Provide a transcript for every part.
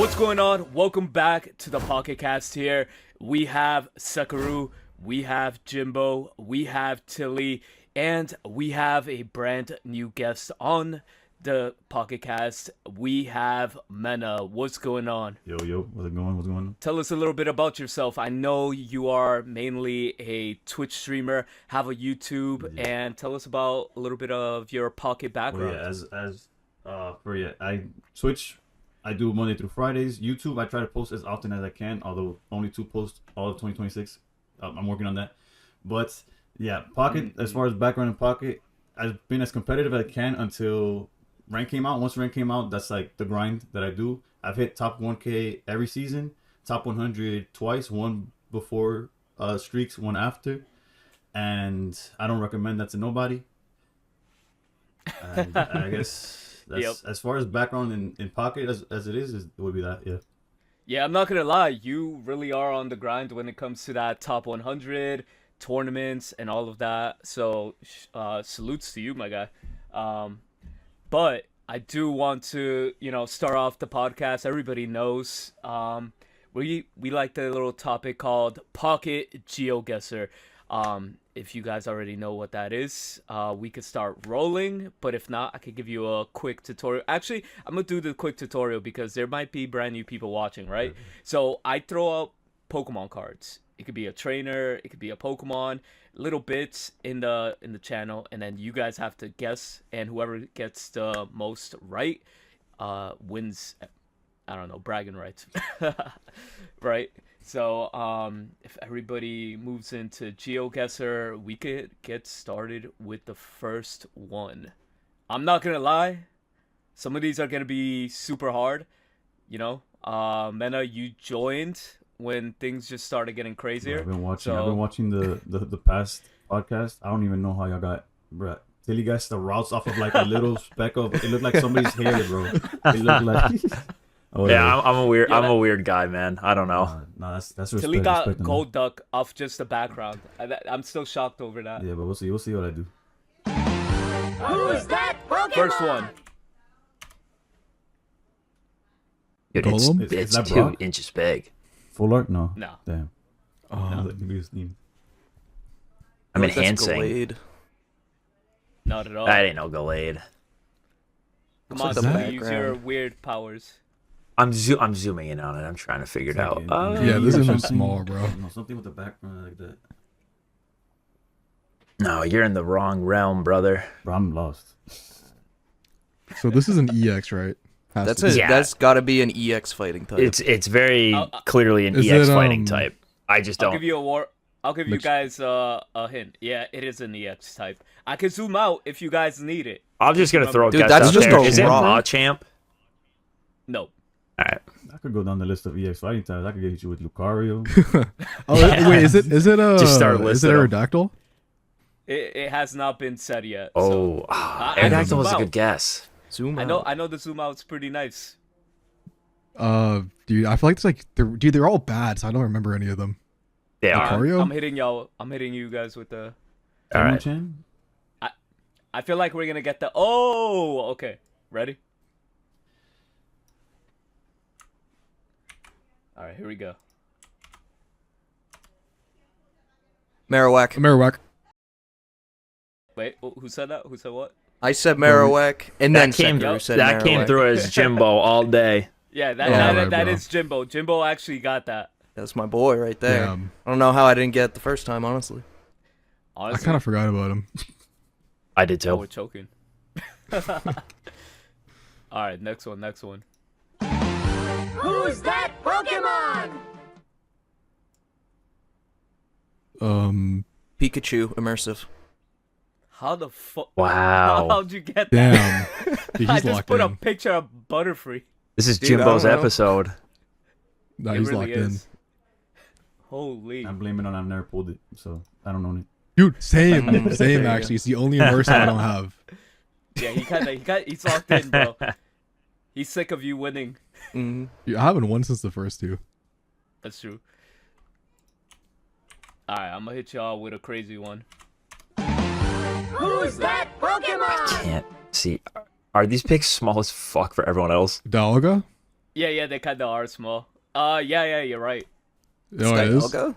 What's going on? Welcome back to the Pocket Cast here. We have Sakaru, we have Jimbo, we have Tilly, and we have a brand new guest on the Pocket Cast. We have Mena. What's going on? Yo, what's it going? What's going on? Tell us a little bit about yourself. I know you are mainly a Twitch streamer, have a YouTube, and tell us about a little bit of your Pocket background. I Twitch. I do Monday through Fridays. YouTube, I try to post as often as I can, although only 2 posts all of 2026. I'm working on that. But yeah, Pocket, as far as background in Pocket, I've been as competitive as I can until rank came out. Once rank came out, that's like the grind that I do. I've hit top 1K every season, top 100 twice, one before streaks, one after. And I don't recommend that to nobody. And I guess... That's, as far as background in Pocket as it is, it would be that, yeah. Yeah, I'm not going to lie. You really are on the grind when it comes to that top 100, tournaments, and all of that. So, salutes to you, my guy. But I do want to, start off the podcast. Everybody knows we like the little topic called Pocket Geoguessr. If you guys already know what that is, we could start rolling. But if not, I could give you a quick tutorial. Actually, I'm going to do the quick tutorial because there might be brand new people watching, right? Mm-hmm. So I throw out Pokemon cards. It could be a trainer. It could be a Pokemon. Little bits in the channel. And then you guys have to guess. And whoever gets the most right wins, I don't know, bragging rights. Right? So, if everybody moves into Geoguessr, we could get started with the first one. I'm not gonna lie, some of these are gonna be super hard, Mena, you joined when things just started getting crazier. Yeah, I've been watching the past podcast. I don't even know how y'all got, bruh. Tilly guys the routes off of like a little speck of, it looked like somebody's hair, bro. It looked like... Oh, yeah, I'm a weird guy, man. I don't know. No, that's respect. Tilly got Gold Duck off just the background. I'm still shocked over that. Yeah, but we'll see. We'll see what I do. Who's that Pokemon? First one. Dude, it's that 2 Brock? inches big. Full art? No. No. Damn. I mean, Hansing. Not at all. That ain't no Gallade. Come on, Tilly, use your weird powers. I'm zooming in on it. I'm trying to figure it out. Yeah, this isn't small, bro. No, something with the background like that. No, you're in the wrong realm, brother. Bro, I'm lost. So this is an EX, right? That's got to be an EX fighting type. It's very clearly an EX fighting type. I just don't. I'll give you guys a hint. Yeah, it is an EX type. I can zoom out if you guys need it. I'm just gonna throw a guess that's out just there. a Is it rock. Machamp? No. All right. I could go down the list of EX fighting types. I could get you with Lucario. Wait, is it Just start is it Aerodactyl? It has not been said yet. Oh, Aerodactyl was a good guess. Zoom out. I know the zoom out's pretty nice. Dude, I feel like it's like they're all bad, so I don't remember any of them. They are. Lucario? I'm hitting you guys with the. All right. I feel like we're gonna get the. Oh, okay. Ready? All right, here we go. Marowak. Wait, who said that? Who said what? I said Marowak, and then That said that came Marowak. through as Jimbo all day. Yeah, right, that bro. is Jimbo. Jimbo actually got that. That's my boy right there. Damn. I don't know how I didn't get it the first time, honestly. I kind of forgot about him. I did Oh, too. we're choking. All right, next one. Who's that Pokemon? Pikachu, immersive. How the fuck? Wow. How'd you get that? Damn. Dude, I he's just locked put a in. picture of Butterfree. This is Dude, I Jimbo's don't know. episode. No, It he's really locked in. is. Holy. I'm blaming on I've never pulled it, so I don't know it. Dude, same There you actually. It's the only immersive I don't have. Yeah, he's locked in, bro. He's sick of you winning. Mm-hmm. Dude, I haven't won since the first 2. That's true. Alright, I'm gonna hit y'all with a crazy one. Who's that Pokemon? Can't see. Are these picks small as fuck for everyone else? Dialga? Yeah, they kind of are small. Yeah, you're right. Oh, it is? Dialga?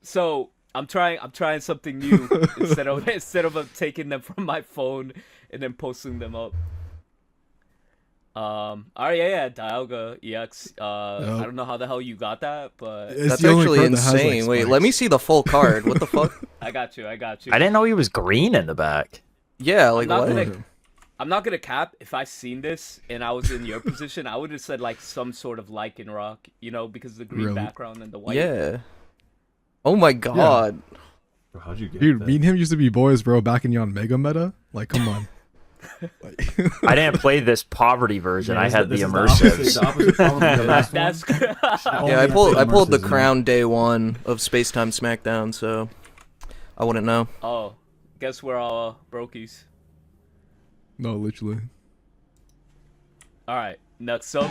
So I'm trying something new instead of taking them from my phone and then posting them up. Alright, yeah, Dialga EX. I don't know how the hell you got that, but It's That's the only actually card that has, like, insane. Wait, let me spikes. see the full card. What the fuck? I got you. I didn't know he was green in the back. Yeah, like not what? gonna- I'm not gonna cap. If I seen this and I was in your position, I would have said like some sort of lichen rock, because of the green Really? background and the white. Yeah. Oh my god. Bro, how'd you get Dude, that? me and him used to be boys, bro, back in yon Mega Meta. Like, come on. Like, I didn't play this poverty version. I this- had the this is immersives. The opposite problem with the last one. That's Yeah, I pulled the immersives, man. crown day one of Space Time Smackdown, so I wouldn't know. oh, guess we're all brokies. no, literally. All right, next up.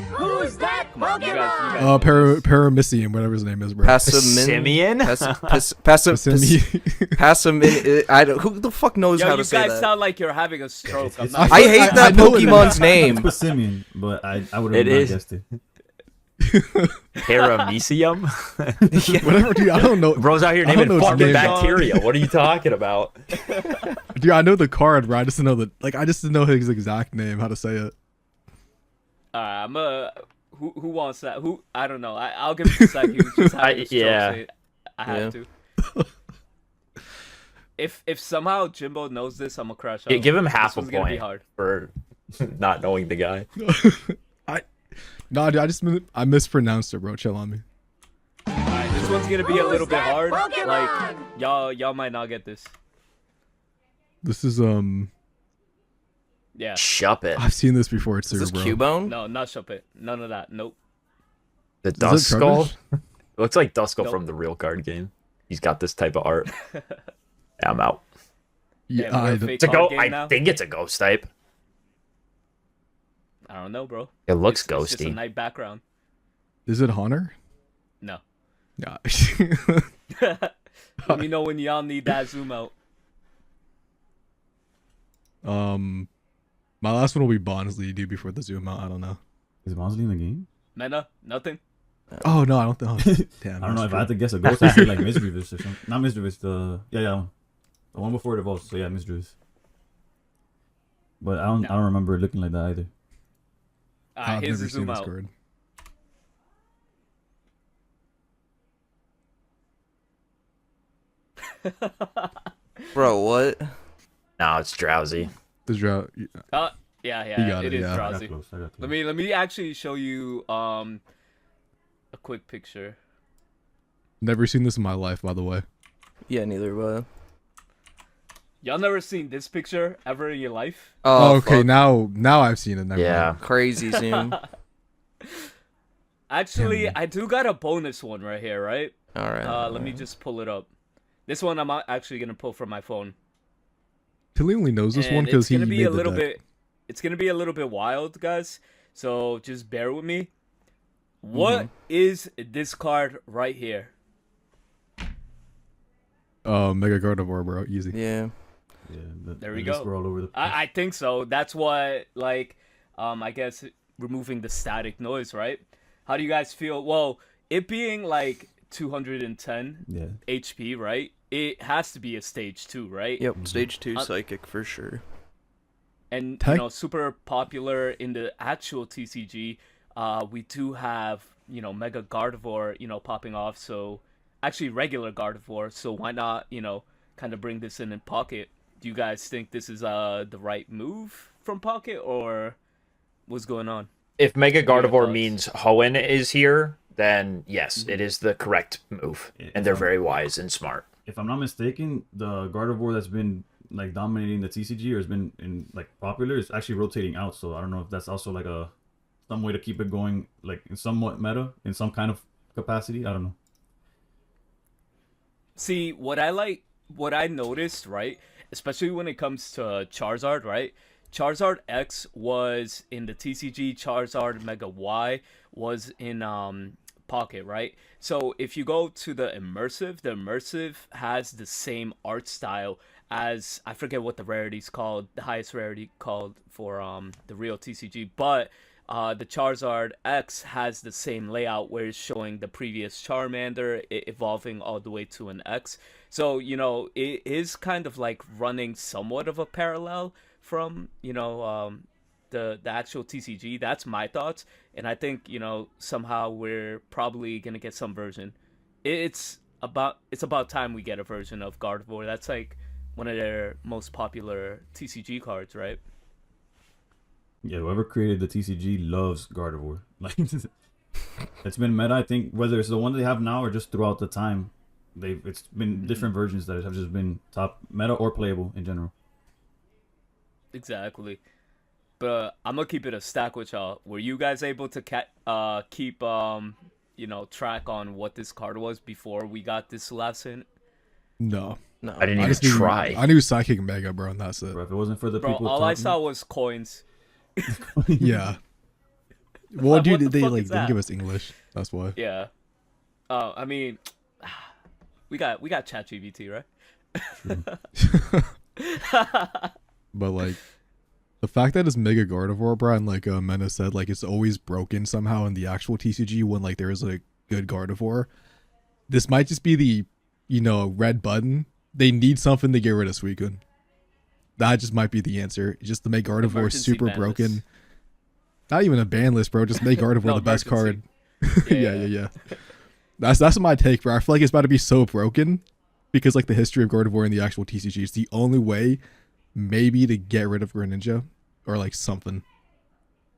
Who's that Come on, you guys. Pokemon? know this. Paramecium, whatever his name is, bro. Passimian? Passimian. Passamin. I don't. Who the fuck knows Yo, how you to say guys that? sound like you're having a stroke. I'm it's- not. I hate that I know it Pokemon's It's name. Passimian, but I would It have not is. guessed it. Paramecium? Whatever, dude, I don't know. Bro's out here I don't naming know his fucking name. bacteria. What are you talking about? Dude, I know the card, bro. I just didn't know I just didn't know his exact name, how to say it. All right, I'm who wants that? Who? I don't know. I'll give it to Saki. Who's just having a stroke. yeah. Say it. I have to. If somehow Jimbo knows this, I'm gonna crash out. Give him This half a one's gonna be point hard. for not knowing the guy. Nah, dude, I mispronounced it, bro. Chill on me. All right, this one's gonna be a little bit that hard. Pokemon? Like y'all might not get this. This is Yeah. Shup it. I've seen this before too, Is this bro. Cubone? No, not Shuppet. None of that. Nope. The Is it Dust Skull? Trubbish? Looks like Duskull Nope. from the real card game. He's got this type of art. Yeah, I'm out. Yeah, Damn, we're I a don't- fake It's a card go. game I now? think it's a ghost type. I don't know, bro. It looks It's just a ghosty. night background. Is it Hunter? No. Yeah. Let me know when y'all need that zoom out. My last one will be Bonsley, dude, before the zoom out. I don't know. Is Monsley in the game? Mena, nothing. Oh no, I don't think. Oh, damn, I don't know that's if I had true. to guess a ghost. I'd say like Misdreavus or something. Not Misdreavus. The one before it evolved. So yeah, Misdreavus. But I don't remember it looking like that either. Alright, I've here's never the seen zoom this out. card. Bro, what? No, it's drowsy. The drought. Yeah, You got it it, is yeah. I got drowsy. close. I got close. Let me actually show you a quick picture. Never seen this in my life, by the way. Yeah, neither. But Y'all never seen this picture ever in your life? Oh, okay, fuck. now I've seen it. Never Yeah. mind. Crazy zoom. Actually, Damn. I do got a bonus one right here, right? All right. Let me just pull it up. This one I'm actually gonna pull from my phone. Tilly only knows this And one because it's he gonna made be a the little deck. bit. It's gonna be a little bit wild, guys. So just bear with me. What is this card right here? Mega Gardevoir, bro. Easy. Yeah. Yeah, There we the lists go. were all over the place. I think so. That's what, like, I guess removing the static noise, right? How do you guys feel? Well, it being like 210 Yeah. HP, right? It has to be a stage 2, right? Yep. Stage 2 Uh, psychic for sure. And Tech- super popular in the actual TCG. We do have Mega Gardevoir popping off. So actually regular Gardevoir. So why not kind of bring this in Pocket? Do you guys think this is the right move from Pocket, or what's going on? If Mega What are your Gardevoir thoughts? means Hoenn is here, then yes, it is the correct move. Yeah, And they're very wise and smart. If I'm not mistaken, the Gardevoir that's been like dominating the TCG or has been in like popular is actually rotating out. So I don't know if that's also like some way to keep it going, like in somewhat meta, in some kind of capacity. I don't know. See, what I noticed, right? Especially when it comes to Charizard, right? Charizard X was in the TCG, Charizard Mega Y was in Pocket, right? So if you go to the immersive has the same art style as, I forget what the rarity's called, the highest rarity called for the real TCG, but the Charizard X has the same layout where it's showing the previous Charmander evolving all the way to an X. So, it is kind of like running somewhat of a parallel from, the actual TCG. That's my thoughts. And I think, somehow we're probably going to get some version. It's about time we get a version of Gardevoir. That's like one of their most popular TCG cards, right? Yeah, whoever created the TCG loves Gardevoir. Like, it's been meta. I think whether it's the one they have now or just throughout the time, it's been different versions that have just been top meta or playable in general. Exactly. But I'm gonna keep it a stack with y'all. Were you guys able to keep track on what this card was before we got this last hint? No. No. I didn't even try. I knew Psychic Mega, bro, and that's it. Bro, if it wasn't for the Bro, people all I talking- saw was coins. Yeah. Well, dude, What the they fuck like is didn't that? give us English. That's why. Yeah. I mean, we got ChatGPT, right? But like, the fact that it's Mega Gardevoir, bro, and like Mena said, like it's always broken somehow in the actual TCG when like there is a good Gardevoir. This might just be the, red button. They need something to get rid of Suicune. That just might be the answer. Just to make Gardevoir Emergency super ban broken. list. Not even a ban list, bro. Just make Gardevoir No, the best card. emergency. Yeah. That's my take, bro. I feel like it's about to be so broken because like the history of Gardevoir in the actual TCG is the only way maybe to get rid of Greninja or like something.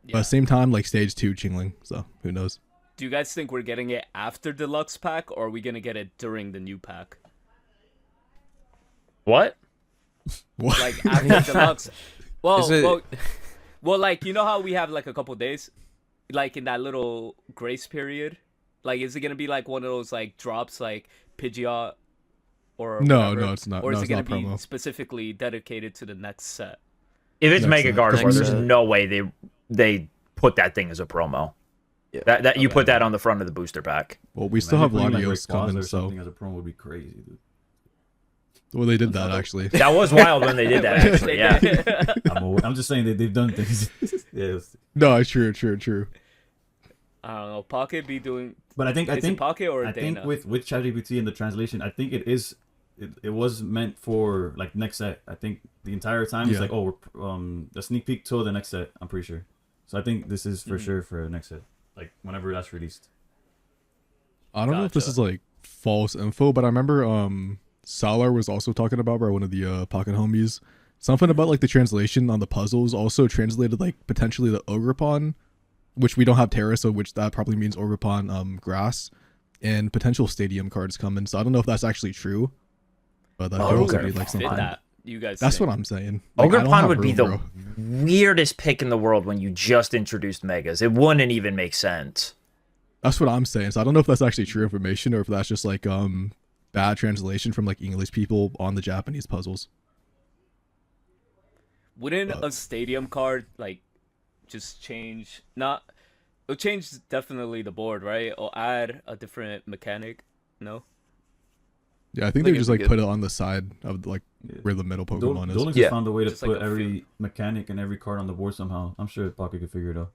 But at the same time, like stage 2 Chingling, so who knows? Do you guys think we're getting it after Deluxe Pack, or are we gonna get it during the new pack? What? What? Like after Deluxe? Is it- Well, like how we have like a couple days, like in that little grace period. Like, is it gonna be like one of those like drops like Pidgeot or No, whatever? no, it's not. Or is No, it it's gonna not be promo. specifically dedicated to the next set? If it's Next Mega set. Gardevoir, there's Next set. no way they put that thing as a promo. Yeah. That you Okay. put that on the front of the booster pack. Well, we still have Imagine putting, Latios like, Rayquaza coming, or so something as a promo would be crazy, dude. well, they did that actually. That was wild when they did that. Actually, yeah. I'm just saying that they've done things. Yes, No, true. I don't know. Pocket be doing. but I think Is it Pocket or I think Dana? with ChatGPT and the translation, I think it was meant for like next set. I think the entire time it's Yeah. like, oh, we're a sneak peek till the next set. I'm pretty sure. So I think this is for sure for next set, like whenever that's released. I don't know if this Gotcha. is like false info, but I remember Salar was also talking about by one of the Pocket homies something about like the translation on the puzzles also translated like potentially the Ogrepon, which we don't have Terra, so which that probably means Ogrepon grass, and potential stadium cards coming. So I don't know if that's actually true, but that could also be like Fit something. that. You guys. That's think. what I'm saying. Like, I don't Ogrepon have would be room, the bro. weirdest pick in the world when you just introduced Megas. It wouldn't even make sense. That's what I'm saying. So I don't know if that's actually true information or if that's just like bad translation from like English people on the Japanese puzzles. Wouldn't a stadium card like just change? Not. It'll change definitely the board, right? Or add a different mechanic. No. Yeah, I think Like they if just we like get- put it on the side of like where the middle Pokemon is. Dolan just Yeah. found a way to Just like put a every mechanic and every card on the board somehow. I'm sure Pocket could figure it out.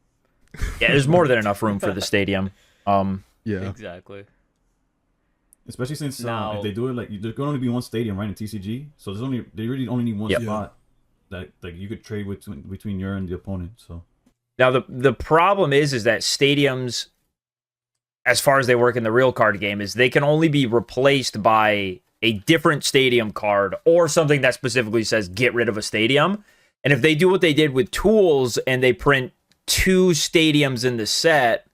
Yeah, there's more than enough room for the stadium. Yeah. Exactly. Especially since Now- if they do it like there can only be one stadium right in TCG, so they really only need one Yep. spot that like you could trade between your and the opponent. So Now the problem is that stadiums, as far as they work in the real card game, is they can only be replaced by a different stadium card or something that specifically says get rid of a stadium. And if they do what they did with tools and they print 2 stadiums in the set,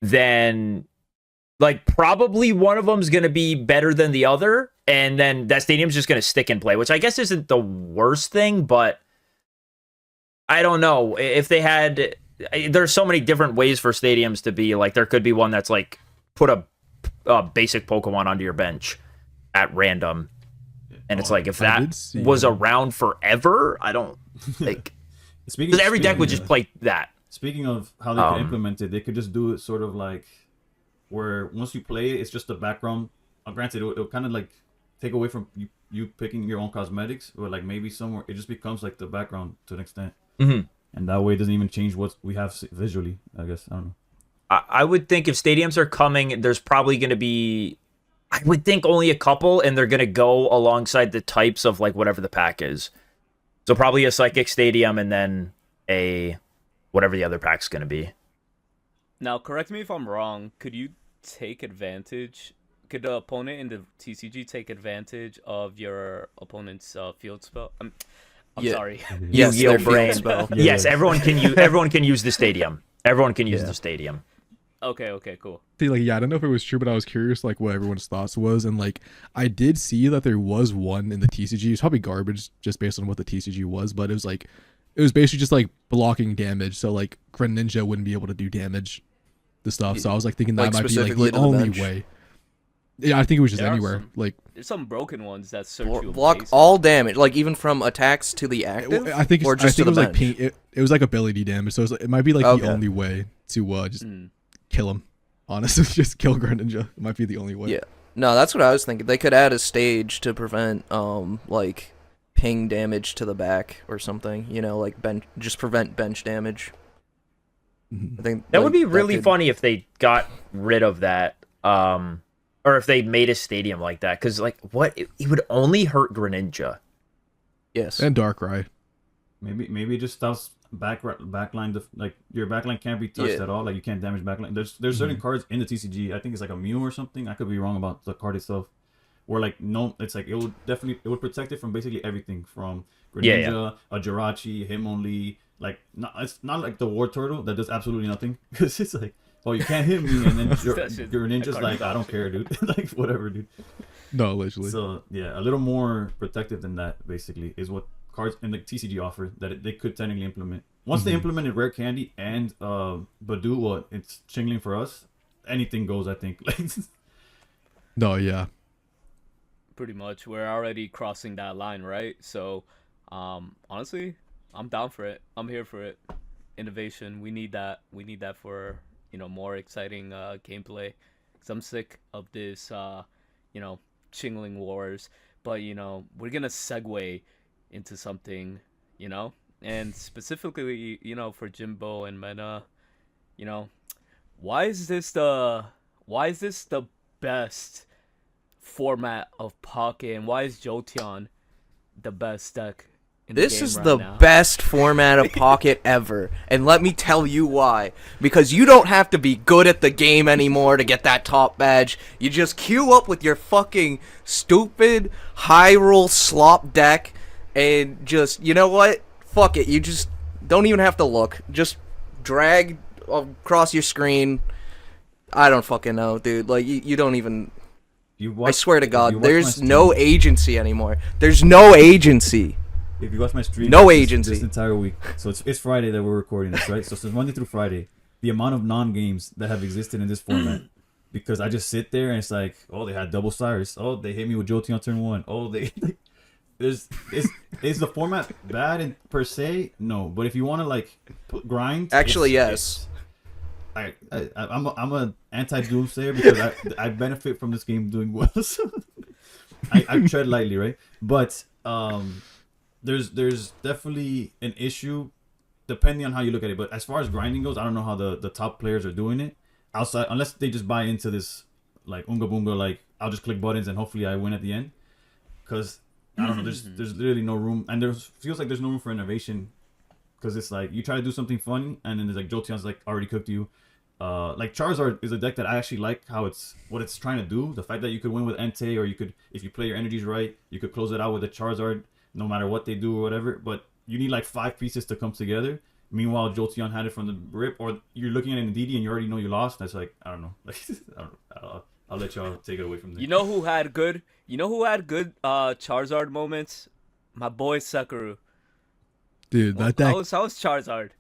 then like probably one of them's going to be better than the other, and then that stadium's just going to stick in play, which I guess isn't the worst thing, but I don't know if they had. There's so many different ways for stadiums to be. Like there could be one that's like put a basic Pokemon onto your bench at random, and it's like if I that did see was that. around forever, I don't like speaking, because every deck would speaking- just play that. Speaking of how they could implement it, they could just do it sort of like where once you play it, it's just the background. Granted, it'll kind of like take away from you picking your own cosmetics, but like maybe somewhere it just becomes like the background to an extent. Mm-hmm. and that way it doesn't even change what we have visually. I guess I don't know. I would think if stadiums are coming, there's probably going to be, I would think only a couple, and they're going to go alongside the types of like whatever the pack is. So probably a Psychic Stadium and then a whatever the other pack's going to be. Now, correct me if I'm wrong. Could you take advantage? Could the opponent in the TCG take advantage of your opponent's field spell? I'm Yeah. sorry. Yes, Yu-Gi-Oh! their field Brain. spell. Yeah, Yes, yeah. everyone can use the stadium. Everyone can use Yeah. the stadium. Okay, cool. See, like, yeah, I don't know if it was true, but I was curious, like, what everyone's thoughts was, and like, I did see that there was one in the TCG. It's probably garbage, just based on what the TCG was, but it was basically just like blocking damage, so like Greninja wouldn't be able to do damage, the stuff. So I was like thinking that Like, might be like specifically the to the only bench? way. Yeah, I think it was just There are anywhere. some- Like, There's some broken ones that search you. Block base. all damage, like even from attacks to the active, I think or I just think to it the was like bench. it was like ability damage, so it might be like Okay. the only way to just Mm. kill him. Honestly, just kill Greninja. It might be the only way. Yeah. No, that's what I was thinking. They could add a stage to prevent like ping damage to the back or something. You know, like just prevent bench damage. Mhm. I think That like, would be really could- funny if they got rid of that, or if they made a stadium like that. Because like, what it would only hurt Greninja. Yes. And Darkrai. Maybe it just stops backline. Like your backline can't be touched Yeah. at all. Like you can't damage backline. There's certain cards in the TCG. I think it's like a Mew or something. I could be wrong about the card itself. Where like no, it's like it would protect it from basically everything from Greninja, a Jirachi, him only. Like it's not like the War Turtle that does absolutely nothing because it's like, oh, you can't hit me, and then That shit- Greninja's that like, card I don't care, dude. Like whatever, dude. No, literally. So yeah, a little more protective than that basically is what cards in the TCG offer that they could technically implement. Once they implemented Rare Candy and Badu, what it's chingling for us, anything goes. I think. Like No, yeah. Pretty much, we're already crossing that line, right? So, honestly, I'm down for it. I'm here for it. Innovation, we need that. We need that for more exciting gameplay. Cause I'm sick of this, chingling wars. But we're gonna segue into something, and specifically, for Jimbo and Mena, why is this the best format of Pocket, and why is Jolteon the best deck in the This game is right the now? best format of Pocket ever, and let me tell you why. Because you don't have to be good at the game anymore to get that top badge. You just queue up with your fucking stupid Hyrule slop deck, and just, you know what? Fuck it. You just don't even have to look. Just drag across your screen. I don't fucking know, dude. Like, you don't even... I swear to God, there's no agency anymore. There's no agency. If you watch my stream, No this agency. entire week. So it's Friday that we're recording this, right? So since Monday through Friday, the amount of non-games that have existed in this format, because I just sit there and it's like, oh, they had double Cyrus. Oh, they hit me with Jolteon turn 1. Oh, is the format bad in per se? No, but if you want to like grind, Actually, yes. I'm a anti-doomsayer because I benefit from this game doing well. So I tread lightly, right? But there's definitely an issue depending on how you look at it. But as far as grinding goes, I don't know how the top players are doing it outside, unless they just buy into this like Unga Boonga, like I'll just click buttons and hopefully I win at the end. Because I don't know, there's literally no room, and feels like there's no room for innovation. Because it's like you try to do something funny, and then there's like Jolteon's like already cooked you. Like Charizard is a deck that I actually like how what it's trying to do. The fact that you could win with Entei, or you could, if you play your energies right, you could close it out with a Charizard, no matter what they do or whatever. But you need like 5 pieces to come together. Meanwhile, Jolteon had it from the rip, or you're looking at an DD and you already know you lost. That's like, I don't know. Like I don't know. I'll let y'all take it away from there. You know who had good Charizard moments? My boy Sekiro. Dude, that deck How was Charizard?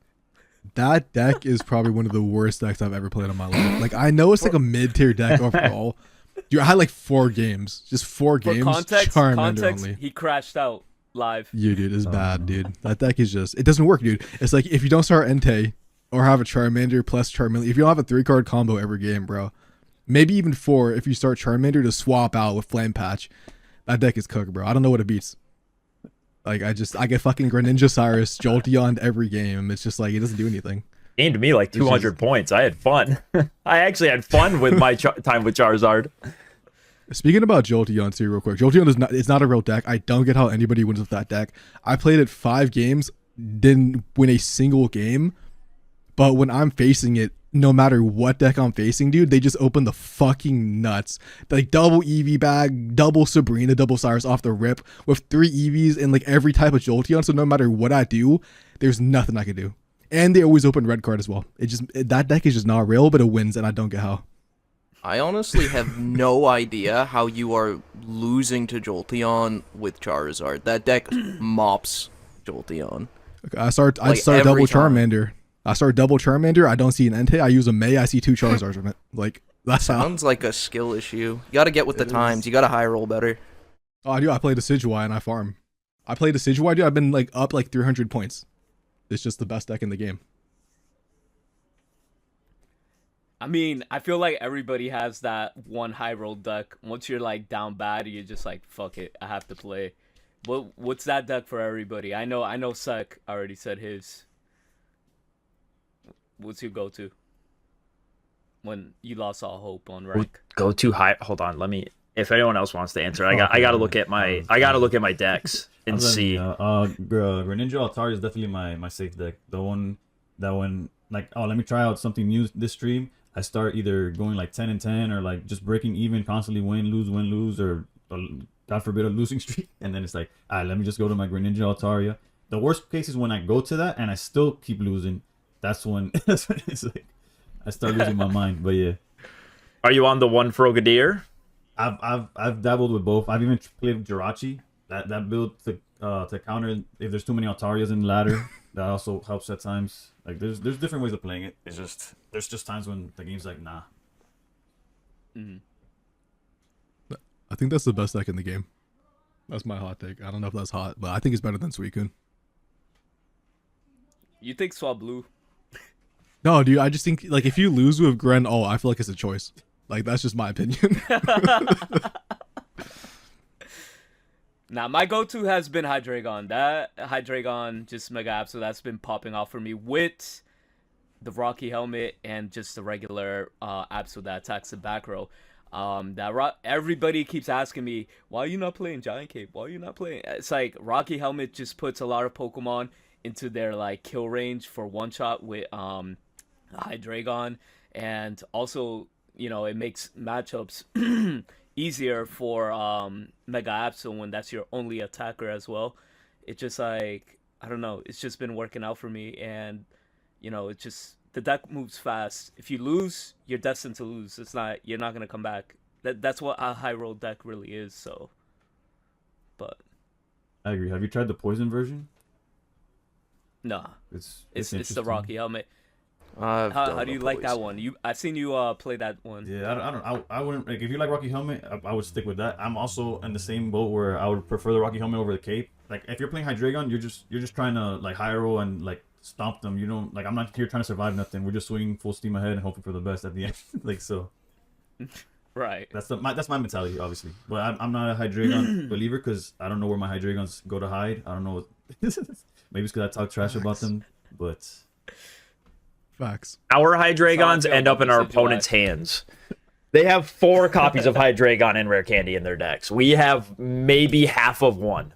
that deck is probably one of the worst decks I've ever played in my life. Like, I know it's like a mid-tier deck overall. Dude, I had like 4 games. Just 4 For games. context, Charmander only. he crashed out live. You, dude, is bad, dude. That deck is just... It doesn't work, dude. It's like if you don't start Entei or have a Charmander plus Charmeleon. If you don't have a 3-card combo every game, bro. Maybe even 4 if you start Charmander to swap out with Flame Patch. That deck is cooked, bro. I don't know what it beats. Like I get fucking Greninja Cyrus Jolteon every game. It's just like it doesn't do anything. Gained me like 200 points. I had fun. I actually had fun with my time with Charizard. Speaking about Jolteon too, real quick. Jolteon is not a real deck. I don't get how anybody wins with that deck. I played it 5 games, didn't win a single game. But when I'm facing it, no matter what deck I'm facing, dude, they just open the fucking nuts. Like double Eevee bag, double Sabrina, double Cyrus off the rip with 3 Eevees and like every type of Jolteon. So no matter what I do, there's nothing I can do. And they always open red card as well. That deck is just not real, but it wins, and I don't get how. I honestly have no idea how you are losing to Jolteon with Charizard. That deck mops Jolteon. Okay, I start Like, double every time. Charmander. I don't see an Entei. I use a May. I see 2 Charizards from it. Like that's how. Sounds like a skill issue. You gotta get with the times. You gotta high roll better. Oh, I do. I play the Decidueye and I farm. I play the Decidueye, dude. I've been like up like 300 points. It's just the best deck in the game. I mean, I feel like everybody has that one high roll deck. Once you're like down bad, you're just like, fuck it, I have to play. What's that deck for everybody? I know Sek already said his. What's your go-to when you lost all hope on rank? Go too high. Hold on, let me. If anyone else wants to answer, I gotta look at my decks and see. Greninja Altaria is definitely my safe deck. The one that when like, oh, let me try out something new this stream. I start either going like 10 and 10 or like just breaking even, constantly win, lose, or God forbid a losing streak. And then it's like, let me just go to my Greninja Altaria. The worst case is when I go to that and I still keep losing. That's when it's like I start losing my mind. But yeah, are you on the one Frogadier? I've dabbled with both. I've even played with Jirachi. That build to counter if there's too many Altarias in the ladder. That also helps at times. Like there's different ways of playing it. It's just there's just times when the game's like nah. Mm-hmm. I think that's the best deck in the game. That's my hot take. I don't know if that's hot, but I think it's better than Suicune. You think Swablu? No, dude, I just think like if you lose with Gren, I feel like it's a choice. Like that's just my opinion. Now, my go-to has been Hydreigon. That Hydreigon, just Mega Absol, that's been popping off for me with the Rocky Helmet and just the regular Absol that attacks the back row. Everybody keeps asking me, why are you not playing Giant Cape? Why are you not playing? It's like Rocky Helmet just puts a lot of Pokemon into their like kill range for one shot with Hydreigon, and also it makes matchups easier for Mega Absol when that's your only attacker as well. It's just like, I don't know, it's just been working out for me, and it's just the deck moves fast. If you lose, you're destined to lose. You're not gonna come back. That's what a high roll deck really is. So, but I agree. Have you tried the poison version? Nah, It's the Rocky Helmet. How do you like that one? I've seen you play that one. Yeah, I wouldn't like if you like Rocky Helmet. I would stick with that. I'm also in the same boat where I would prefer the Rocky Helmet over the Cape. Like if you're playing Hydreigon, you're just trying to like high roll and like stomp them. You don't like I'm not here trying to survive nothing. We're just swinging full steam ahead and hoping for the best at the end. Like so. Right. That's my mentality, obviously. But I'm not a Hydreigon believer because I don't know where my Hydreigons go to hide. I don't know. Maybe it's because I talk trash about them, but. Facts. Our Hydreigons end up in our opponent's hands. They have 4 copies of Hydreigon and Rare Candy in their decks. We have maybe half of one.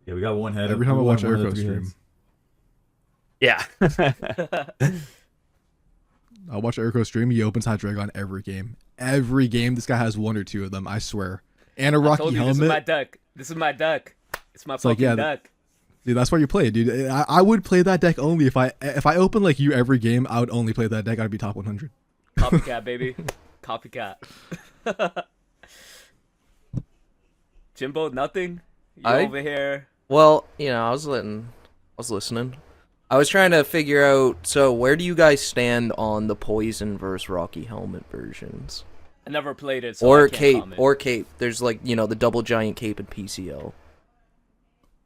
Yeah, we got one head. Every time I watch Ericko stream. Yeah. I watch Ericko stream. He opens Hydreigon every game. Every game, this guy has 1 or 2 of them. I swear. And a Rocky Helmet. This is my deck. It's my fucking deck. Dude, that's why you play it, dude. I would play that deck only if I open like you every game. I would only play that deck. I'd be top 100. Copycat, baby. Copycat. Jimbo, nothing. You over here? Well, I was listening. I was trying to figure out. So, where do you guys stand on the Poison versus Rocky Helmet versions? I never played it. So I can't comment. Cape. There's like the double giant cape and PCO.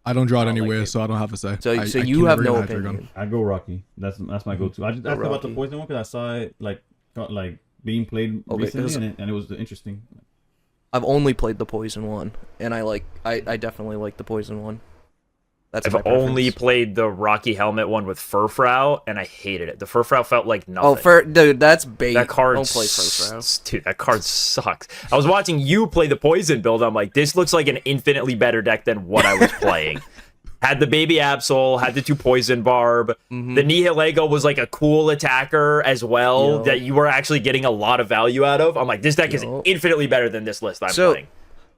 I don't draw it anywhere, so I don't have to say. So you have no opinion. I go Rocky. That's my go-to. I just asked about the poison one because I saw it like being played recently, and it was interesting. I've only played the poison one, and I definitely like the poison one. That's my I've only preference. played the Rocky Helmet one with Furfrou, and I hated it. The Furfrou felt like nothing. Oh, dude, that's bait. That card, Don't play Furfrou. dude. That card sucks. I was watching you play the poison build. I'm like, this looks like an infinitely better deck than what I was playing. Had the baby Absol, had the 2 poison barb. The Nihilego was like a cool attacker as well that you were actually getting a lot of value out of. I'm like, this deck is infinitely better than this list I'm playing.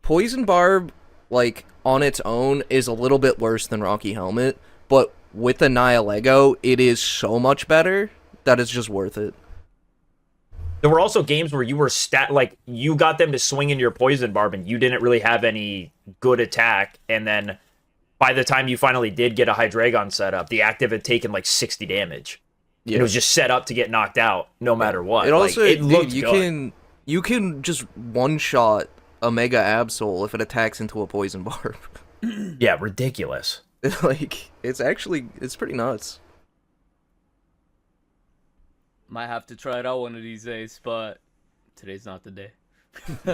Poison barb, like on its own, is a little bit worse than Rocky Helmet, but with the Nihilego, it is so much better that it's just worth it. There were also games where you were you got them to swing into your poison barb and you didn't really have any good attack, and then by the time you finally did get a Hydreigon set up, the active had taken like 60 damage. Yeah. It was just set up to get knocked out no matter what. It also, it looked good. You can just one-shot a Mega Absol if it attacks into a poison barb. Yeah, ridiculous. Like, it's pretty nuts. Might have to try it out one of these days, but today's not the day.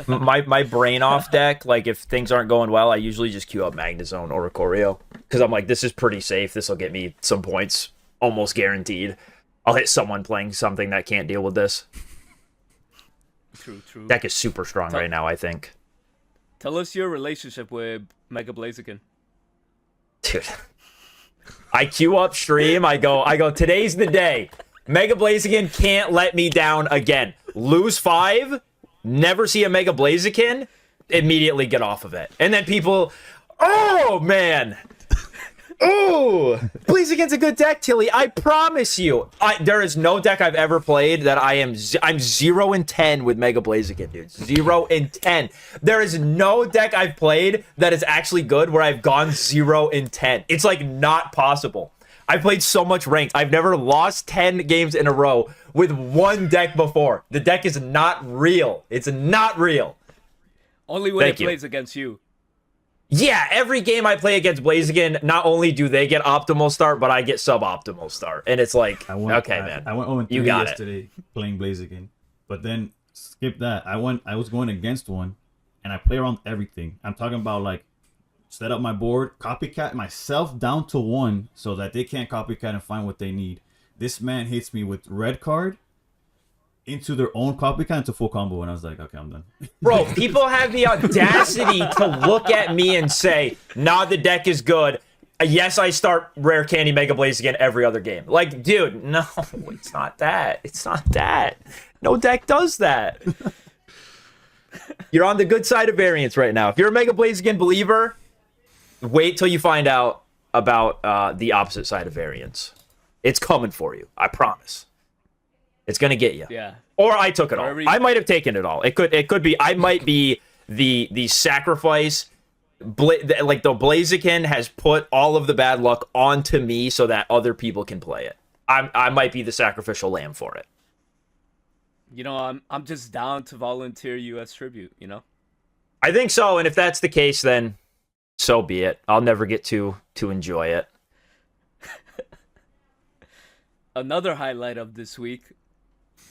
my brain off deck, like if things aren't going well, I usually just queue up Magnezone or Oricorio because I'm like, this is pretty safe. This will get me some points, almost guaranteed. I'll hit someone playing something that can't deal with this. True. Deck is super strong right now, I think. Tell us your relationship with Mega Blaziken. Dude, I queue up stream. I go. Today's the day. Mega Blaziken can't let me down again. Lose 5. Never see a Mega Blaziken, immediately get off of it. And then people, oh, man. Oh, Blaziken's a good deck, Tilly. I promise you. There is no deck I've ever played that I'm 0-10 with Mega Blaziken, dude. 0-10. There is no deck I've played that is actually good where I've gone 0-10. It's like not possible. I played so much ranked. I've never lost 10 games in a row with one deck before. The deck is not real. It's not real. Only when it plays against you. Yeah, every game I play against Blaziken, not only do they get optimal start, but I get suboptimal start. And it's like, okay, man. I went 0-3 yesterday playing Blaziken. But then, skip that. I was going against one, and I play around everything. I'm talking about, like, set up my board, copycat myself down to 1 so that they can't copycat and find what they need. This man hits me with red card into their own copycat into full combo, and I was like, okay, I'm done. Bro, people have the audacity to look at me and say, nah, the deck is good. Yes, I start Rare Candy Mega Blaziken every other game. Like, dude, no, it's not that. It's not that. No deck does that. You're on the good side of variance right now. If you're a Mega Blaziken believer, wait till you find out about the opposite side of variance. It's coming for you. I promise. It's gonna get you. Yeah. Or I took it all. I might have taken it all. It could be. I might be the sacrifice. Like the Blaziken has put all of the bad luck onto me so that other people can play it. I might be the sacrificial lamb for it. You know, I'm just down to volunteer U.S. tribute. You know. I think so, and if that's the case, then so be it. I'll never get to enjoy it. Another highlight of this week.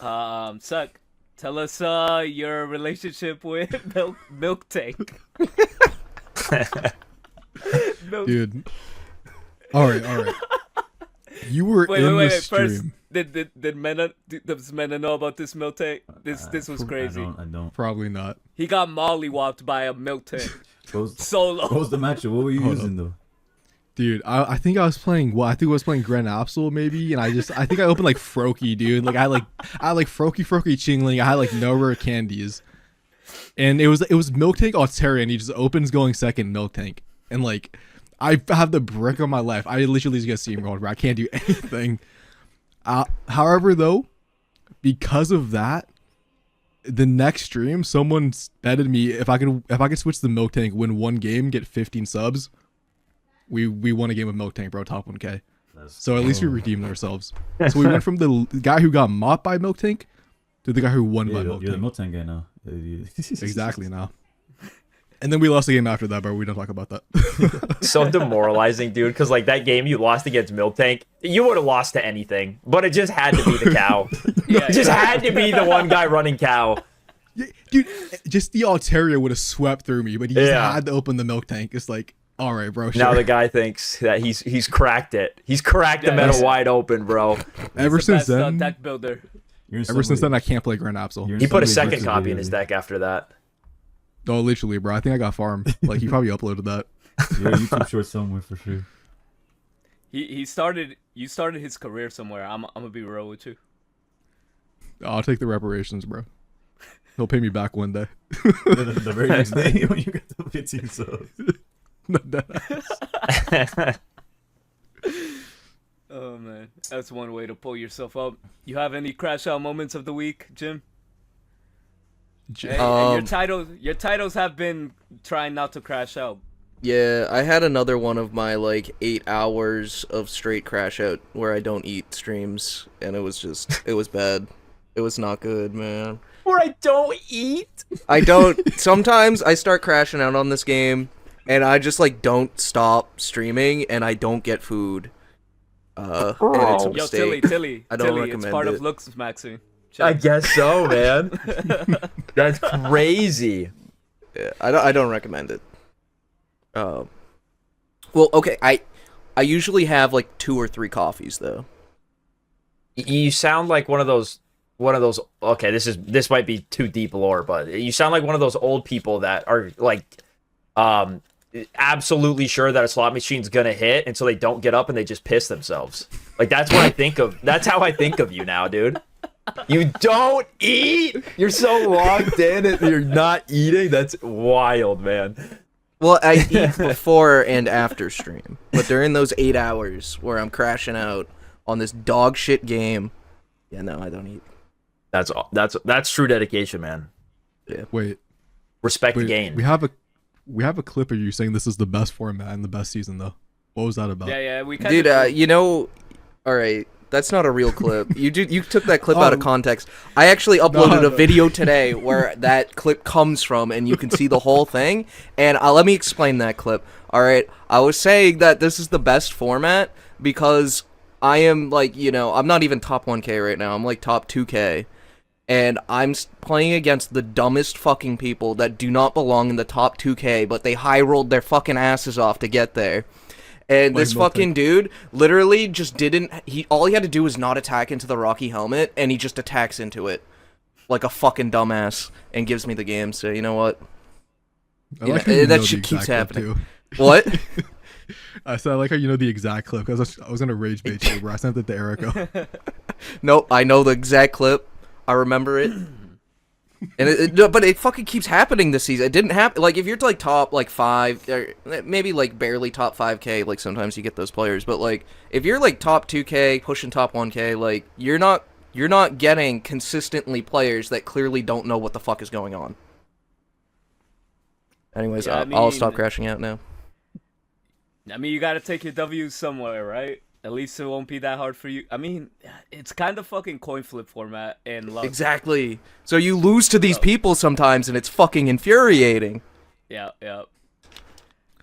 Suck. Tell us your relationship with Miltank. Dude. All right. You were in the stream. First, does Mena know about this Miltank? This was crazy. I don't. Probably not. He got mollywopped by a Miltank. Solo. What was the matchup? What were you using though? Dude, I think I was playing I think I was playing Grand Absol maybe, and I think I opened like Froakie, dude. Like I had like Froakie Chingling. I had like no rare candies, and it was Miltank Altaria, and he just opens going second Miltank, and like I have the brick on my life. I literally just get steamrolled where I can't do anything. However, though, because of that, the next stream someone betted me if I could switch the Miltank, win one game, get 15 subs. We won a game of Miltank, bro, top 1K. So at least we redeemed ourselves. So we went from the guy who got mopped by Miltank to the guy who won by Miltank. You're the Miltank guy now. Exactly now. And then we lost the game after that, bro. We don't talk about that. So demoralizing, dude, because like that game you lost against Miltank, you would have lost to anything, but it just had to be the cow. It just had to be the one guy running cow. Yeah, dude, just the Altaria would have swept through me, but he just Yeah. had to open the milk tank. It's like, all right, bro. Now Sure. the guy thinks that he's cracked it. He's cracked the Yeah, meta yeah. wide open, bro. Ever He's the since best, then, deck builder. ever since then, I can't play Grand Absol. You're in He put a somebody's second versus copy video, in his dude. deck after that. Oh, literally, bro. I think I got farmed. Like he probably uploaded that. You're a YouTube short somewhere for sure. He started. You started his career somewhere. I'm gonna be real with you. I'll take the reparations, bro. He'll pay me back one day. The very next day when you get the 15 subs. Oh man, that's one way to pull yourself up. You have any crash out moments of the week, Jim? And your titles have been trying not to crash out. Yeah, I had another one of my like 8 hours of straight crash out where I don't eat streams, and it was bad. It was not good, man. Or I don't eat. I don't. Sometimes I start crashing out on this game, and I just like don't stop streaming, and I don't get food. And it's a Yo, mistake. Tilly, I don't Tilly, it's recommend part it. of looks maxing. I guess so, man. That's crazy. Yeah, I don't recommend it. Well, okay, I usually have like 2 or 3 coffees though. You sound like one of those. Okay, this might be too deep lore, but you sound like one of those old people that are like, absolutely sure that a slot machine's gonna hit, and so they don't get up and they just piss themselves. Like that's what I think of. That's how I think of you now, dude. You don't eat. You're so locked in, and you're not eating. That's wild, man. Well, I eat before and after stream, but during those 8 hours where I'm crashing out on this dog shit game, yeah, no, I don't eat. That's true dedication, man. Wait, Respect the game. we have a clip of you saying this is the best format and the best season, though. What was that about? Yeah, we kind Dude, of. you know, all right, that's not a real clip. You took that clip out of context. I actually uploaded a video today where that clip comes from, and you can see the whole thing. And let me explain that clip. All right, I was saying that this is the best format because I am like, you know, I'm not even top 1K right now. I'm like top 2K. And I'm playing against the dumbest fucking people that do not belong in the top 2K, but they high-rolled their fucking asses off to get there. And this fucking dude literally just didn't... All he had to do was not attack into the Rocky Helmet, and he just attacks into it. Like a fucking dumbass, and gives me the game, so you know what? I like how you know that the shit keeps exact clip, happening. too. What? I said I like how you know the exact clip because I was gonna rage bait you, bro. I sent it to Ericko. Nope, I know the exact clip. I remember it. And no, but it fucking keeps happening this season. It didn't happen. Like, if you're like top like 5, or maybe like barely top 5K, like sometimes you get those players. But like, if you're like top 2K, pushing top 1K, like you're not getting consistently players that clearly don't know what the fuck is going on. Anyways, Yeah, I'll stop crashing out now. I mean, you got to take your W's somewhere, right? At least it won't be that hard for you. I mean, it's kind of fucking coin flip format and luck. Exactly. So you lose to these people sometimes, and it's fucking infuriating. Yeah.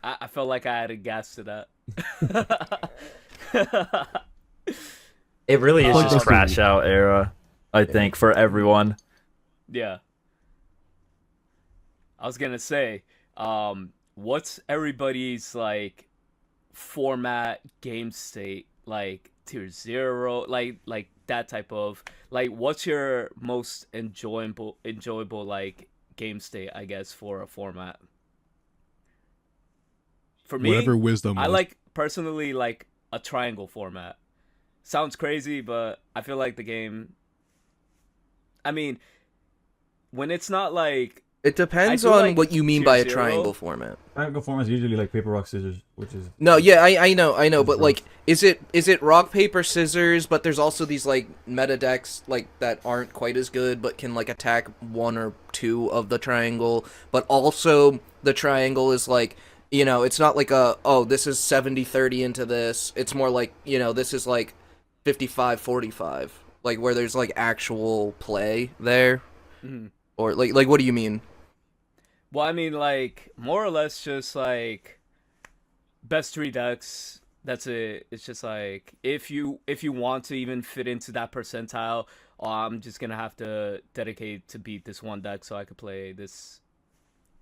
I felt like I had a gas to that. It really is like just this crash movie. out era, I think, for everyone. Yeah. I was gonna say, what's everybody's like format game state, like tier 0, like that type of, like what's your most enjoyable like game state, I guess, for a format? For me, Whatever wisdom. I was. like personally like a triangle format. Sounds crazy, but I feel like the game, I mean, when it's not like, It depends I do on like what you mean tier by a 0. triangle format. Triangle format is usually like paper, rock, scissors, which is... No, yeah, I know, but Bro. like, is it rock, paper, scissors, but there's also these like meta decks like that aren't quite as good but can like attack 1 or 2 of the triangle, but also the triangle is like, you know, it's not like this is 70-30 into this. It's more like, you know, this is like 55-45, like where there's like actual play there. mhm. Or like what do you mean? Well, I mean, like, more or less just, like, best 3 decks, that's it. It's just, like, if you want to even fit into that percentile, oh, I'm just gonna have to dedicate to beat this one deck so I could play this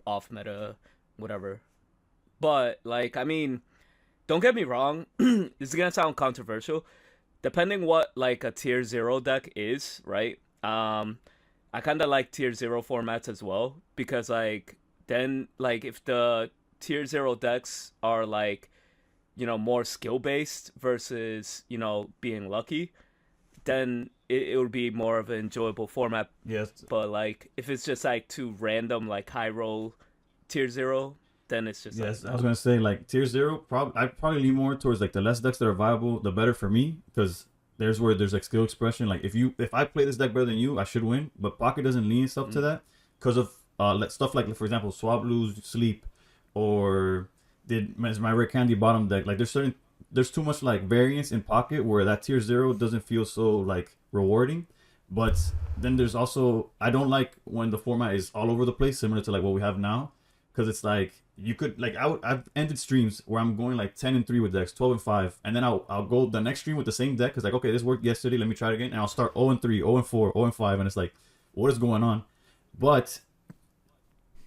off meta, whatever. But like, I mean, don't get me wrong. This is gonna sound controversial. Depending what like a tier 0 deck is, right? I kind of like tier 0 formats as well, because like then like if the tier 0 decks are like, you know, more skill based versus, you know, being lucky, then it would be more of an enjoyable format. Yes. But like if it's just like too random, like high roll tier 0, then it's just Yes, like, I was gonna say like tier 0. I'd probably lean more towards like the less decks that are viable, the better for me, because there's where there's like skill expression. Like if I play this deck better than you, I should win. But Pocket doesn't lean itself to that because of stuff like for example swap, lose, sleep, or did my rare candy bottom deck. Like there's too much like variance in Pocket where that tier 0 doesn't feel so like rewarding. But then there's also, I don't like when the format is all over the place, similar to like what we have now, because it's like you could like I've ended streams where I'm going like 10-3 with decks, 12-5, and then I'll go the next stream with the same deck because like, okay, this worked yesterday, let me try it again, and I'll start 0-3, 0-4, 0-5, and it's like, what is going on? But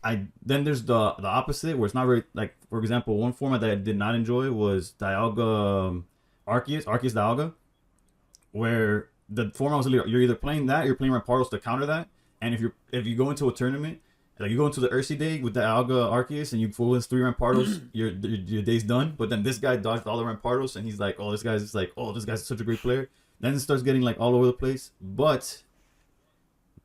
then there's the opposite where it's not very, like, for example, one format that I did not enjoy was Dialga Arceus Dialga, where the format was literally, you're either playing that or you're playing Rampardos to counter that, and if you go into a tournament, like you go into the Ursi day with the Dialga Arceus and you full in 3 Rampardos, your day's done. But then this guy dodged all the Rampardos and he's like, oh, this guy's such a great player. Then it starts getting like all over the place. But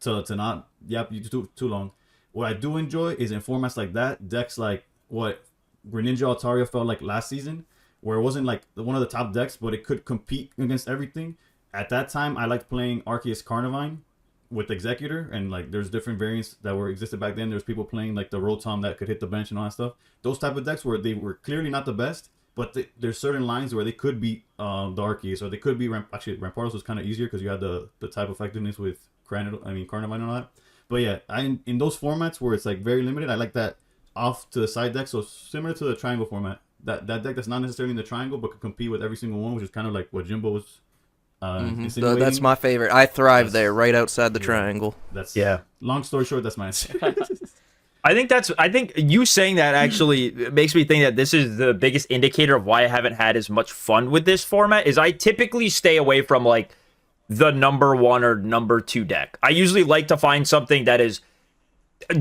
to not yap you too long, what I do enjoy is in formats like that, decks like what Greninja Altaria felt like last season, where it wasn't like one of the top decks, but it could compete against everything. At that time, I liked playing Arceus Carnivine with Executor, and like there's different variants that existed back then. There's people playing like the Rotom that could hit the bench and all that stuff. Those type of decks where they were clearly not the best, but there's certain lines where they could beat the Arceus, or they could be actually Rampardos was kind of easier because you had the type effectiveness with Carnivine and all that. But yeah, in those formats where it's like very limited, I like that off to the side deck. So similar to the triangle format, that deck that's not necessarily in the triangle but could compete with every single one, which is kind of like what Jimbo was That's my favorite. I thrive there, right outside the triangle. Long story short, that's my answer. I think you saying that actually makes me think that this is the biggest indicator of why I haven't had as much fun with this format. Is I typically stay away from like the number 1 or number 2 deck. I usually like to find something that is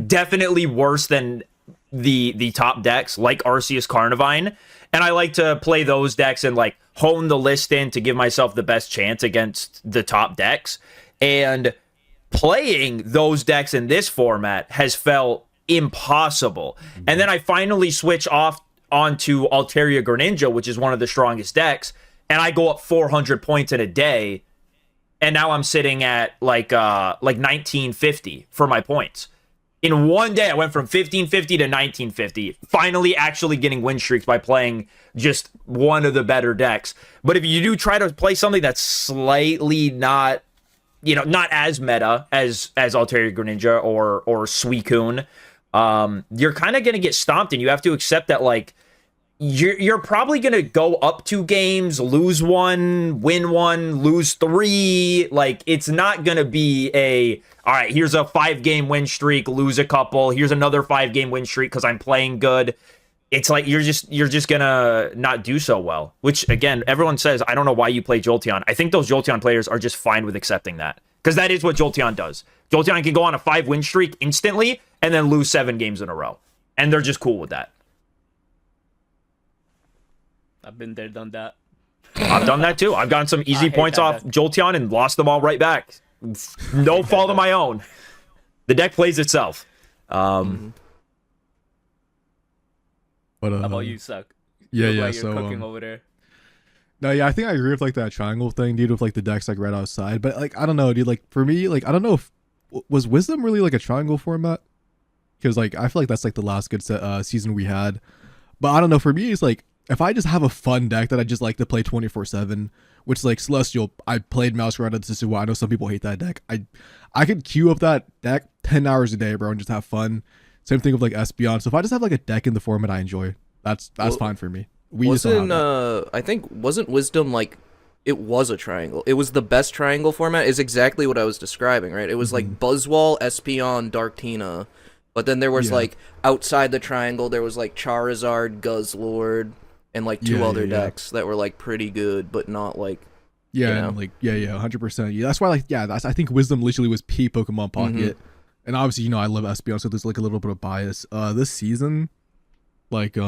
definitely worse than the top decks, like Arceus Carnivine, and I like to play those decks and like hone the list in to give myself the best chance against the top decks. And playing those decks in this format has felt impossible. And then I finally switch off onto Altaria Greninja, which is one of the strongest decks, and I go up 400 points in a day, and now I'm sitting at like 1950 for my points. In one day, I went from 1550 to 1950, finally actually getting win streaks by playing just one of the better decks. But if you do try to play something that's slightly not as meta as Altaria Greninja or Suicune, you're kind of going to get stomped, and you have to accept that, like, you're probably going to go up 2 games, lose 1, win 1, lose 3. Like, it's not going to be all right, here's a 5-game win streak, lose a couple. Here's another 5-game win streak because I'm playing good. It's like you're just going to not do so well, which, again, everyone says, I don't know why you play Jolteon. I think those Jolteon players are just fine with accepting that, because that is what Jolteon does. Jolteon can go on a 5-win streak instantly and then lose 7 games in a row, and they're just cool with that. I've been there, done that. I've done that too. I've gotten some easy points off Jolteon and lost them all right back. No fault of my own. The deck plays itself. But, how about you, Suck? Yeah. Like So you're cooking over there. No, yeah, I think I agree with like that triangle thing, dude, with like the decks like right outside. But like I don't know, dude. Like for me, like I don't know if was Wisdom really like a triangle format, because like I feel like that's like the last good season we had. But I don't know. For me, it's like if I just have a fun deck that I just like to play 24/7, which is like Celestial. I played Mouse Rider. This is why I know some people hate that deck. I could queue up that deck 10 hours a day, bro, and just have fun. Same thing with like Espeon. So if I just have like a deck in the format I enjoy, that's fine for me. I think wasn't Wisdom like it was a triangle. It was the best triangle format. Is exactly what I was describing, right? It was like Buzzwole, Espeon, Darktina, but then there was like outside the triangle, there was like Charizard, Guzzlord, and like two other decks that were like pretty good, but not like. Yeah, and like 100%. Yeah, that's why I think Wisdom literally was P Pokemon Pocket, and obviously I love Espeon, so there's like a little bit of bias. This season, like I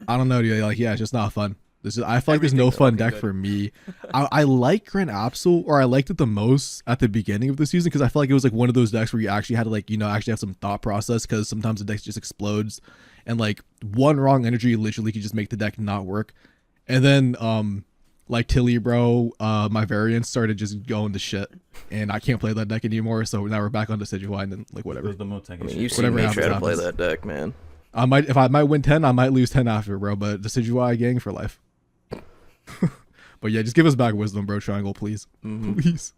don't know, dude. Like it's just not fun. I feel like there's no fun deck for me. I like Grand Absol, or I liked it the most at the beginning of the season because I felt like it was like one of those decks where you actually had to like actually have some thought process because sometimes the deck just explodes, and like one wrong energy literally could just make the deck not work, and then like Tilly, bro, my variants started just going to shit, and I can't play that deck anymore. So now we're back on Decidueye, and like whatever. The Miltank You've seen me try to play that deck, man. I might win 10, I might lose 10 after, bro. But Decidueye gang for life. But yeah, just give us back Wisdom, bro. Triangle, please, please.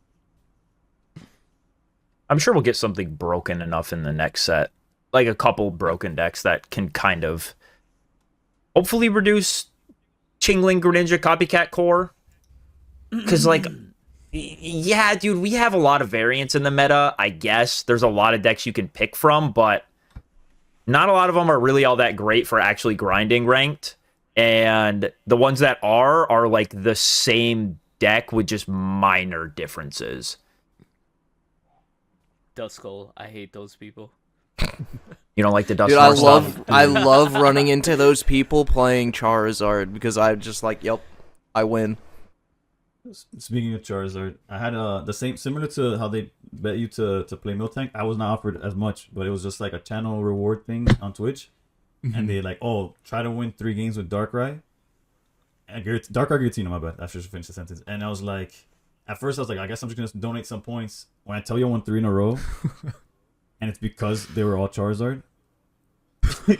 I'm sure we'll get something broken enough in the next set, like a couple broken decks that can kind of hopefully reduce Chingling Greninja Copycat Core, because like yeah, dude, we have a lot of variants in the meta. I guess there's a lot of decks you can pick from, but not a lot of them are really all that great for actually grinding ranked, and the ones that are like the same deck with just minor differences. Duskull, I hate those people. You don't like the Duskull Dude, stuff? I love running into those people playing Charizard because I'm just like, yep, I win. Speaking of Charizard, I had the same, similar to how they bet you to play Miltank. I was not offered as much, but it was just like a channel reward thing on Twitch, and they like, try to win 3 games with Darkrai. Darkrai Giratina, my bad. I should finish the sentence. And I was like, at first I was like, I guess I'm just gonna donate some points. When I tell you I won 3 in a row, and it's because they were all Charizard. Dude,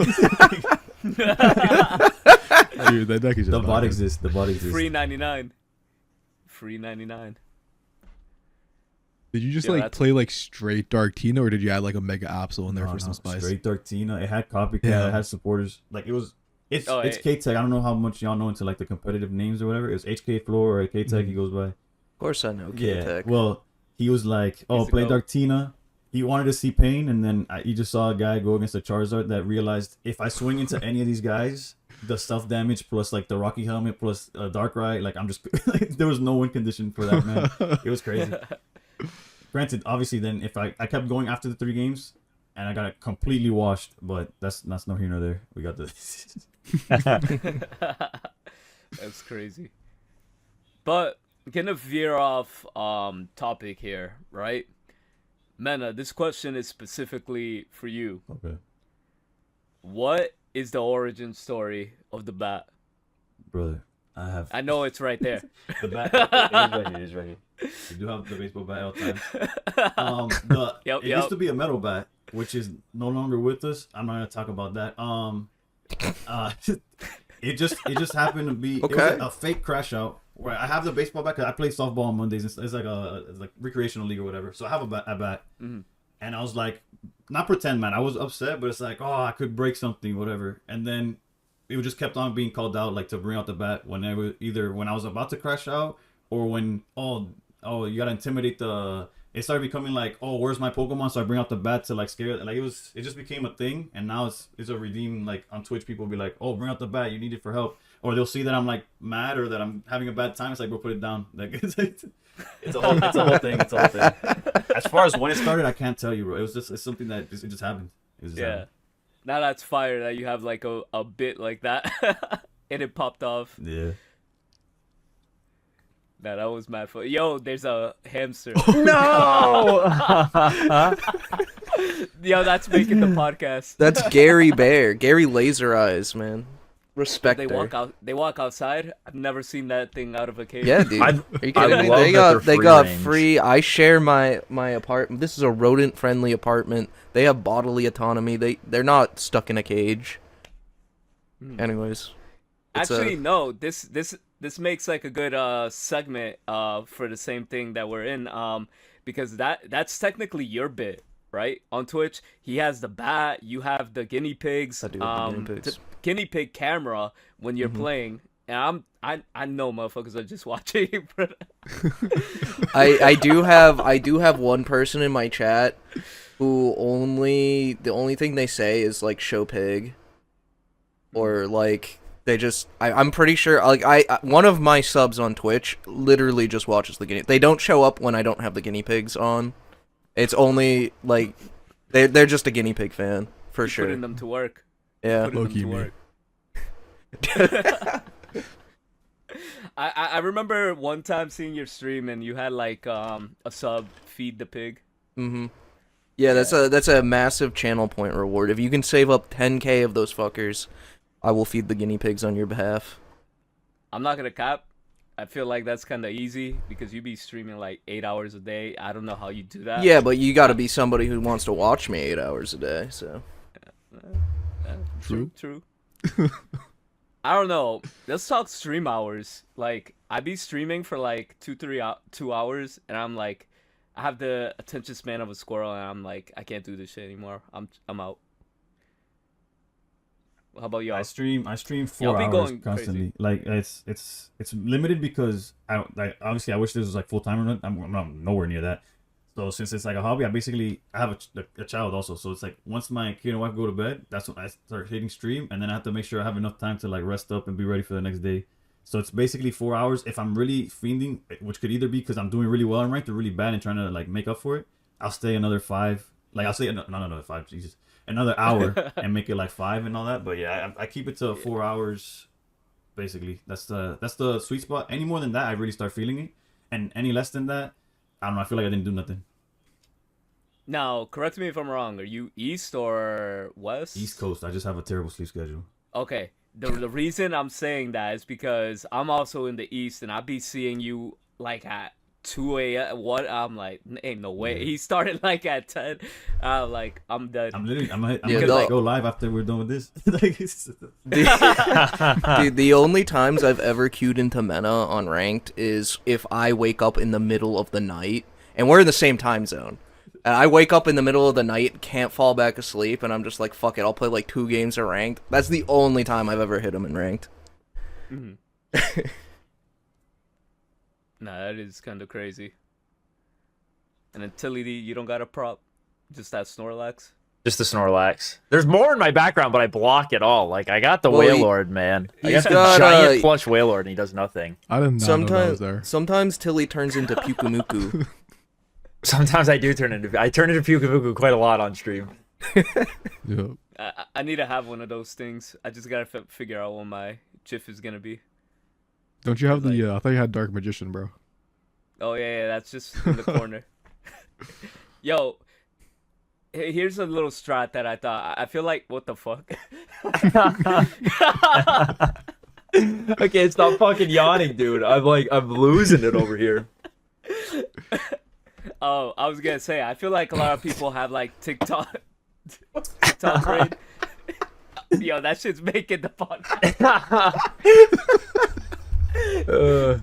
that deck is just the bot exists. The bot exists. Free 99. Free 99. Did you just like play like straight Darktina, or did you add like a Mega Absol in there for some spice? Straight Darktina. It had Copycat. It had supporters. Like it's K-Tech. I don't know how much y'all know into like the competitive names or whatever. It was HK Floor or K-Tech. He goes by. Of course I know K-Tech. Yeah. Well, he was like, play Darktina. He wanted to see pain, and then he just saw a guy go against a Charizard that realized if I swing into any of these guys, the stuff damage plus like the Rocky Helmet plus Darkrai, like I'm just like, there was no win condition for that, man. It was crazy. Granted, obviously, then if I kept going after the 3 games, and I got it completely washed, but that's no here nor there. We got this. That's crazy. But gonna veer off topic here, right? Mena, this question is specifically for you. Okay. What is the origin story of the bat? Brother, I know it's right there. The bat. It is right here. We do have the baseball bat all the time. It used to be a metal bat, which is no longer with us. I'm not gonna talk about that. It just happened to be it was a fake crash out. Where I have the baseball bat because I play softball on Mondays. It's like a recreational league or whatever. So I have a bat. And I was like, not pretend, man. I was upset, but it's like, I could break something, whatever. And then it just kept on being called out, like to bring out the bat whenever, either when I was about to crash out or when you gotta intimidate the. It started becoming like, where's my Pokemon? So I bring out the bat to like scare. Like it just became a thing, and now it's a redeem. Like on Twitch, people will be like, bring out the bat. You need it for help. Or they'll see that I'm like mad or that I'm having a bad time. It's like, bro, put it down. Like it's a whole thing. It's a whole thing. As far as when it started, I can't tell you, bro. It's something that it just happened. Happened. Now that's fire that you have like a bit like that, and it popped off. Yeah. Nah, that was mad fun. Yo, there's a hamster. No. Yo, that's making the podcast. That's Gary Bear. Gary Laser Eyes, man. Respect. They walk outside. I've never seen that thing out of a cage. Yeah, dude. Are you kidding me? They got free. I share my apartment. This is a rodent friendly apartment. They have bodily autonomy. They're not stuck in a cage. Anyways. Actually, no. This makes like a good segment for the same thing that we're in. Because that's technically your bit, right? On Twitch, he has the bat. You have the guinea pigs. I do have the guinea pigs. Guinea pig camera when you're playing, And I know motherfuckers are just watching. But I do have one person in my chat who the only thing they say is like show pig, or like they just I'm pretty sure like one of my subs on Twitch literally just watches the guinea. They don't show up when I don't have the guinea pigs on. It's only like they're just a guinea pig fan for sure. Putting them to work. Yeah. Putting them Low-key to me. work. I remember one time seeing your stream and you had like a sub feed the pig. Mm-hmm. Yeah, that's a massive channel point reward. If you can save up 10k of those fuckers, I will feed the guinea pigs on your behalf. I'm not gonna cap. I feel like that's kind of easy because you be streaming like 8 hours a day. I don't know how you do that. Yeah, but you gotta be somebody who wants to watch me 8 hours a day, so. True. I don't know. Let's talk stream hours. Like, I be streaming for like 2 hours, and I'm like, I have the attention span of a squirrel, and I'm like, I can't do this shit anymore. I'm out. How about y'all? I stream Y'all 4 be hours going constantly. crazy. Like it's limited because obviously I wish this was like full time. I'm nowhere near that. So since it's like a hobby, I have a child also. So it's like once my kid and wife go to bed, that's when I start hitting stream, and then I have to make sure I have enough time to like rest up and be ready for the next day. So it's basically 4 hours. If I'm really fiending, which could either be because I'm doing really well in ranked or really bad and trying to like make up for it, I'll stay another 5. Like I'll stay another 5. Jesus, another hour and make it like 5 and all that. But yeah, I keep it to 4 hours. Basically, that's the sweet spot. Any more than that, I really start feeling it, and any less than that, I don't know. I feel like I didn't do nothing. Now, correct me if I'm wrong. Are you East or West? East Coast. I just have a terrible sleep schedule. Okay. The reason I'm saying that is because I'm also in the East, and I be seeing you like at 2 a.m. What? I'm like, ain't no way. Yeah. He started like at 10. Like, I'm done. I'm gonna Yeah, like, go live after we're done with this. Like, Dude, the only times I've ever queued into Mena on ranked is if I wake up in the middle of the night, and we're in the same time zone. And I wake up in the middle of the night, can't fall back asleep, and I'm just like, fuck it, I'll play like 2 games of ranked. That's the only time I've ever hit him in ranked. Mhm. Nah, that is kind of crazy. And until you don't got a prop, just that Snorlax. Just the Snorlax. There's more in my background, but I block it all. Like, I got the Well, Wailord, man. I he's got the got, giant plush Wailord, and he does nothing. I did not know that was there. Sometimes Tilly turns into Pukumuku. Sometimes I turn into Pukavuku quite a lot on stream. Yeah. I need to have one of those things. I just gotta figure out what my GIF is gonna be. Don't you have the? I thought you had Dark Magician, bro. Oh yeah, that's just in the corner. Yo, here's a little strat that I thought. I feel like, what the fuck? Okay, stop fucking yawning, dude. I'm losing it over here. Oh, I was gonna say, I feel like a lot of people have like TikTok brain. Yo, that shit's making the podcast.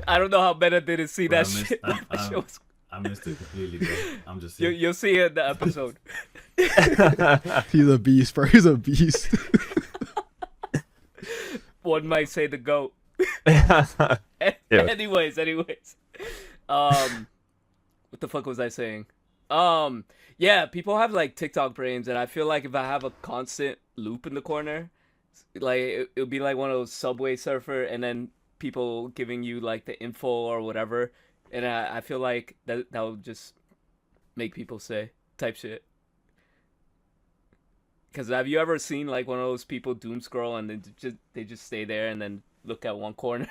I don't know how Meta didn't see Bro, that shit. That shit was... I missed it completely, bro. I'm just You'll see it in the episode. He's a beast, bro. He's a beast. One might say the GOAT. Dude. Anyways. What the fuck was I saying? Yeah, people have like TikTok brains, and I feel like if I have a constant loop in the corner, like it'll be like one of those Subway Surfer, and then people giving you like the info or whatever, and I feel like that would just make people say type shit. Because have you ever seen like one of those people doom scroll and then they just stay there and then look at one corner,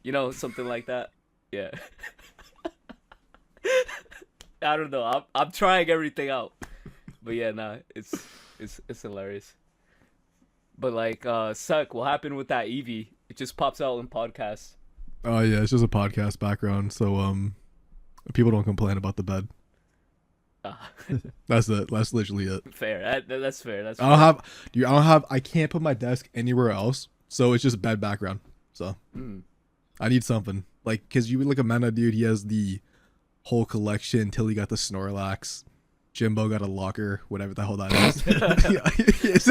you know, something like that? Yeah. I don't know. I'm trying everything out, but yeah, nah, it's hilarious. But like, Suck, what happened with that Eevee? It just pops out in podcasts. Oh yeah, it's just a podcast background, so people don't complain about the bed. That's it. That's literally it. Fair. That's fair. That's. I can't put my desk anywhere else, so it's just bed background. So I need something like, cause you look at Mena, dude. He has the whole collection till he got the Snorlax. Jimbo got a locker, whatever the hell that is.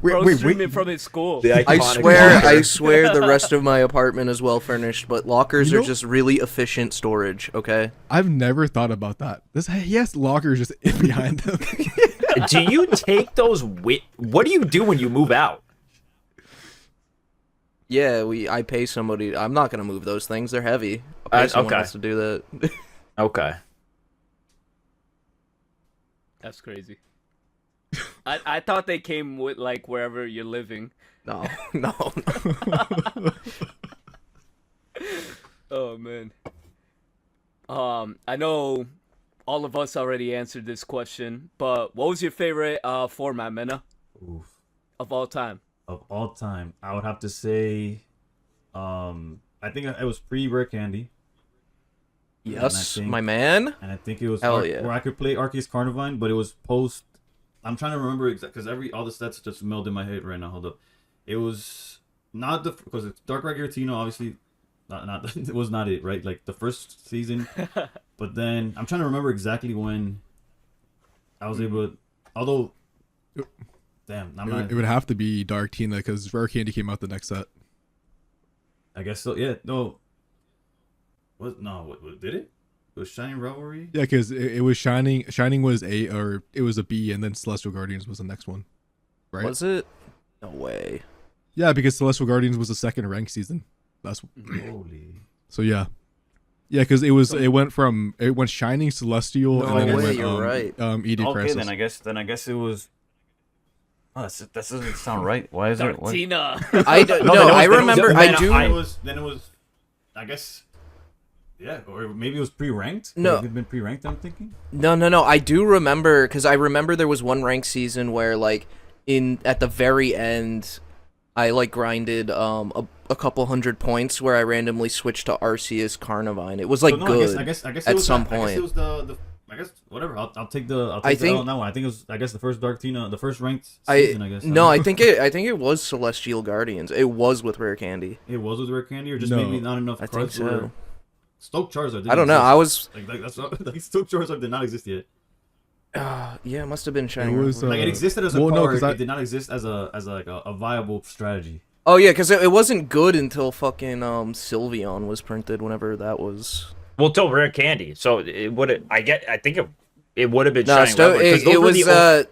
Bro wait, streaming from his school. The I iconic swear, locker. I swear, the rest of my apartment is well furnished, but lockers You are know- just really efficient storage. Okay. I've never thought about that. He has lockers just behind them. Do you take those? What do you do when you move out? Yeah, I pay somebody. I'm not gonna move those things. They're heavy. I'll pay someone okay. else to do that. Okay. That's crazy. I thought they came with like wherever you're living. No, no. Oh man. I know all of us already answered this question, but what was your favorite format, Mena, Oof. of all time? Of all time, I would have to say, I think it was pre-Rare Candy, Yes, think- my man. and I think it was Hell yeah. where I could play Arceus Carnivine, but it was post. I'm trying to remember exactly because all the stats just meld in my head right now. Hold up, it was not because it's Dark Red Giratina, obviously. Not it was not it, right? Like the first season, but then I'm trying to remember exactly when I was able to, although damn, I'm not, It would have to be Dark Tina because Rare Candy came out the next set. I guess so. Yeah, no. What did it? It was Shining Revelry. Yeah, because it was Shining. Shining was it was a B, and then Celestial Guardians was the next one, right? Was it? No way. Yeah, because Celestial Guardians was the second ranked season. That's Holy. so yeah, yeah, because it went Shining, Celestial, No and then it way, went you're right. Eating Okay, Crisis. then I guess it was. Oh, that doesn't sound right. Why is it? What? Dartina. I don't No, know. there was- I there was- remember. man, I do. Then it was. I guess. Yeah, or maybe it was pre-ranked. No. It had been pre-ranked. I'm thinking. No. I do remember because I remember there was one ranked season where like at the very end, I like grinded a couple hundred points where I randomly switched to Arceus Carnivine. It was like So, no, good. I guess it at was some I guess point. it was the. I guess whatever. I'll take the. I think- L on that one. I think it was. I guess the first Dark Tina, the first ranked I season. I guess. no, I think it was Celestial Guardians. It was with Rare Candy. it was with Rare Candy, or just No. maybe not enough. I think cards so. were- Stoke Charizard. Didn't I don't know. exist. I was Like that's like Stoke Charizard did not exist yet. yeah, it must have been Shining. It was, Revelry. Like it existed as a Well, no, card. 'cause I- It did not exist as a viable strategy. Oh yeah, because it wasn't good until fucking Sylveon was printed. Whenever that was. Well, till Rare Candy. So it would. I think it would have been No, Shining Revelry, 'cause those it were was the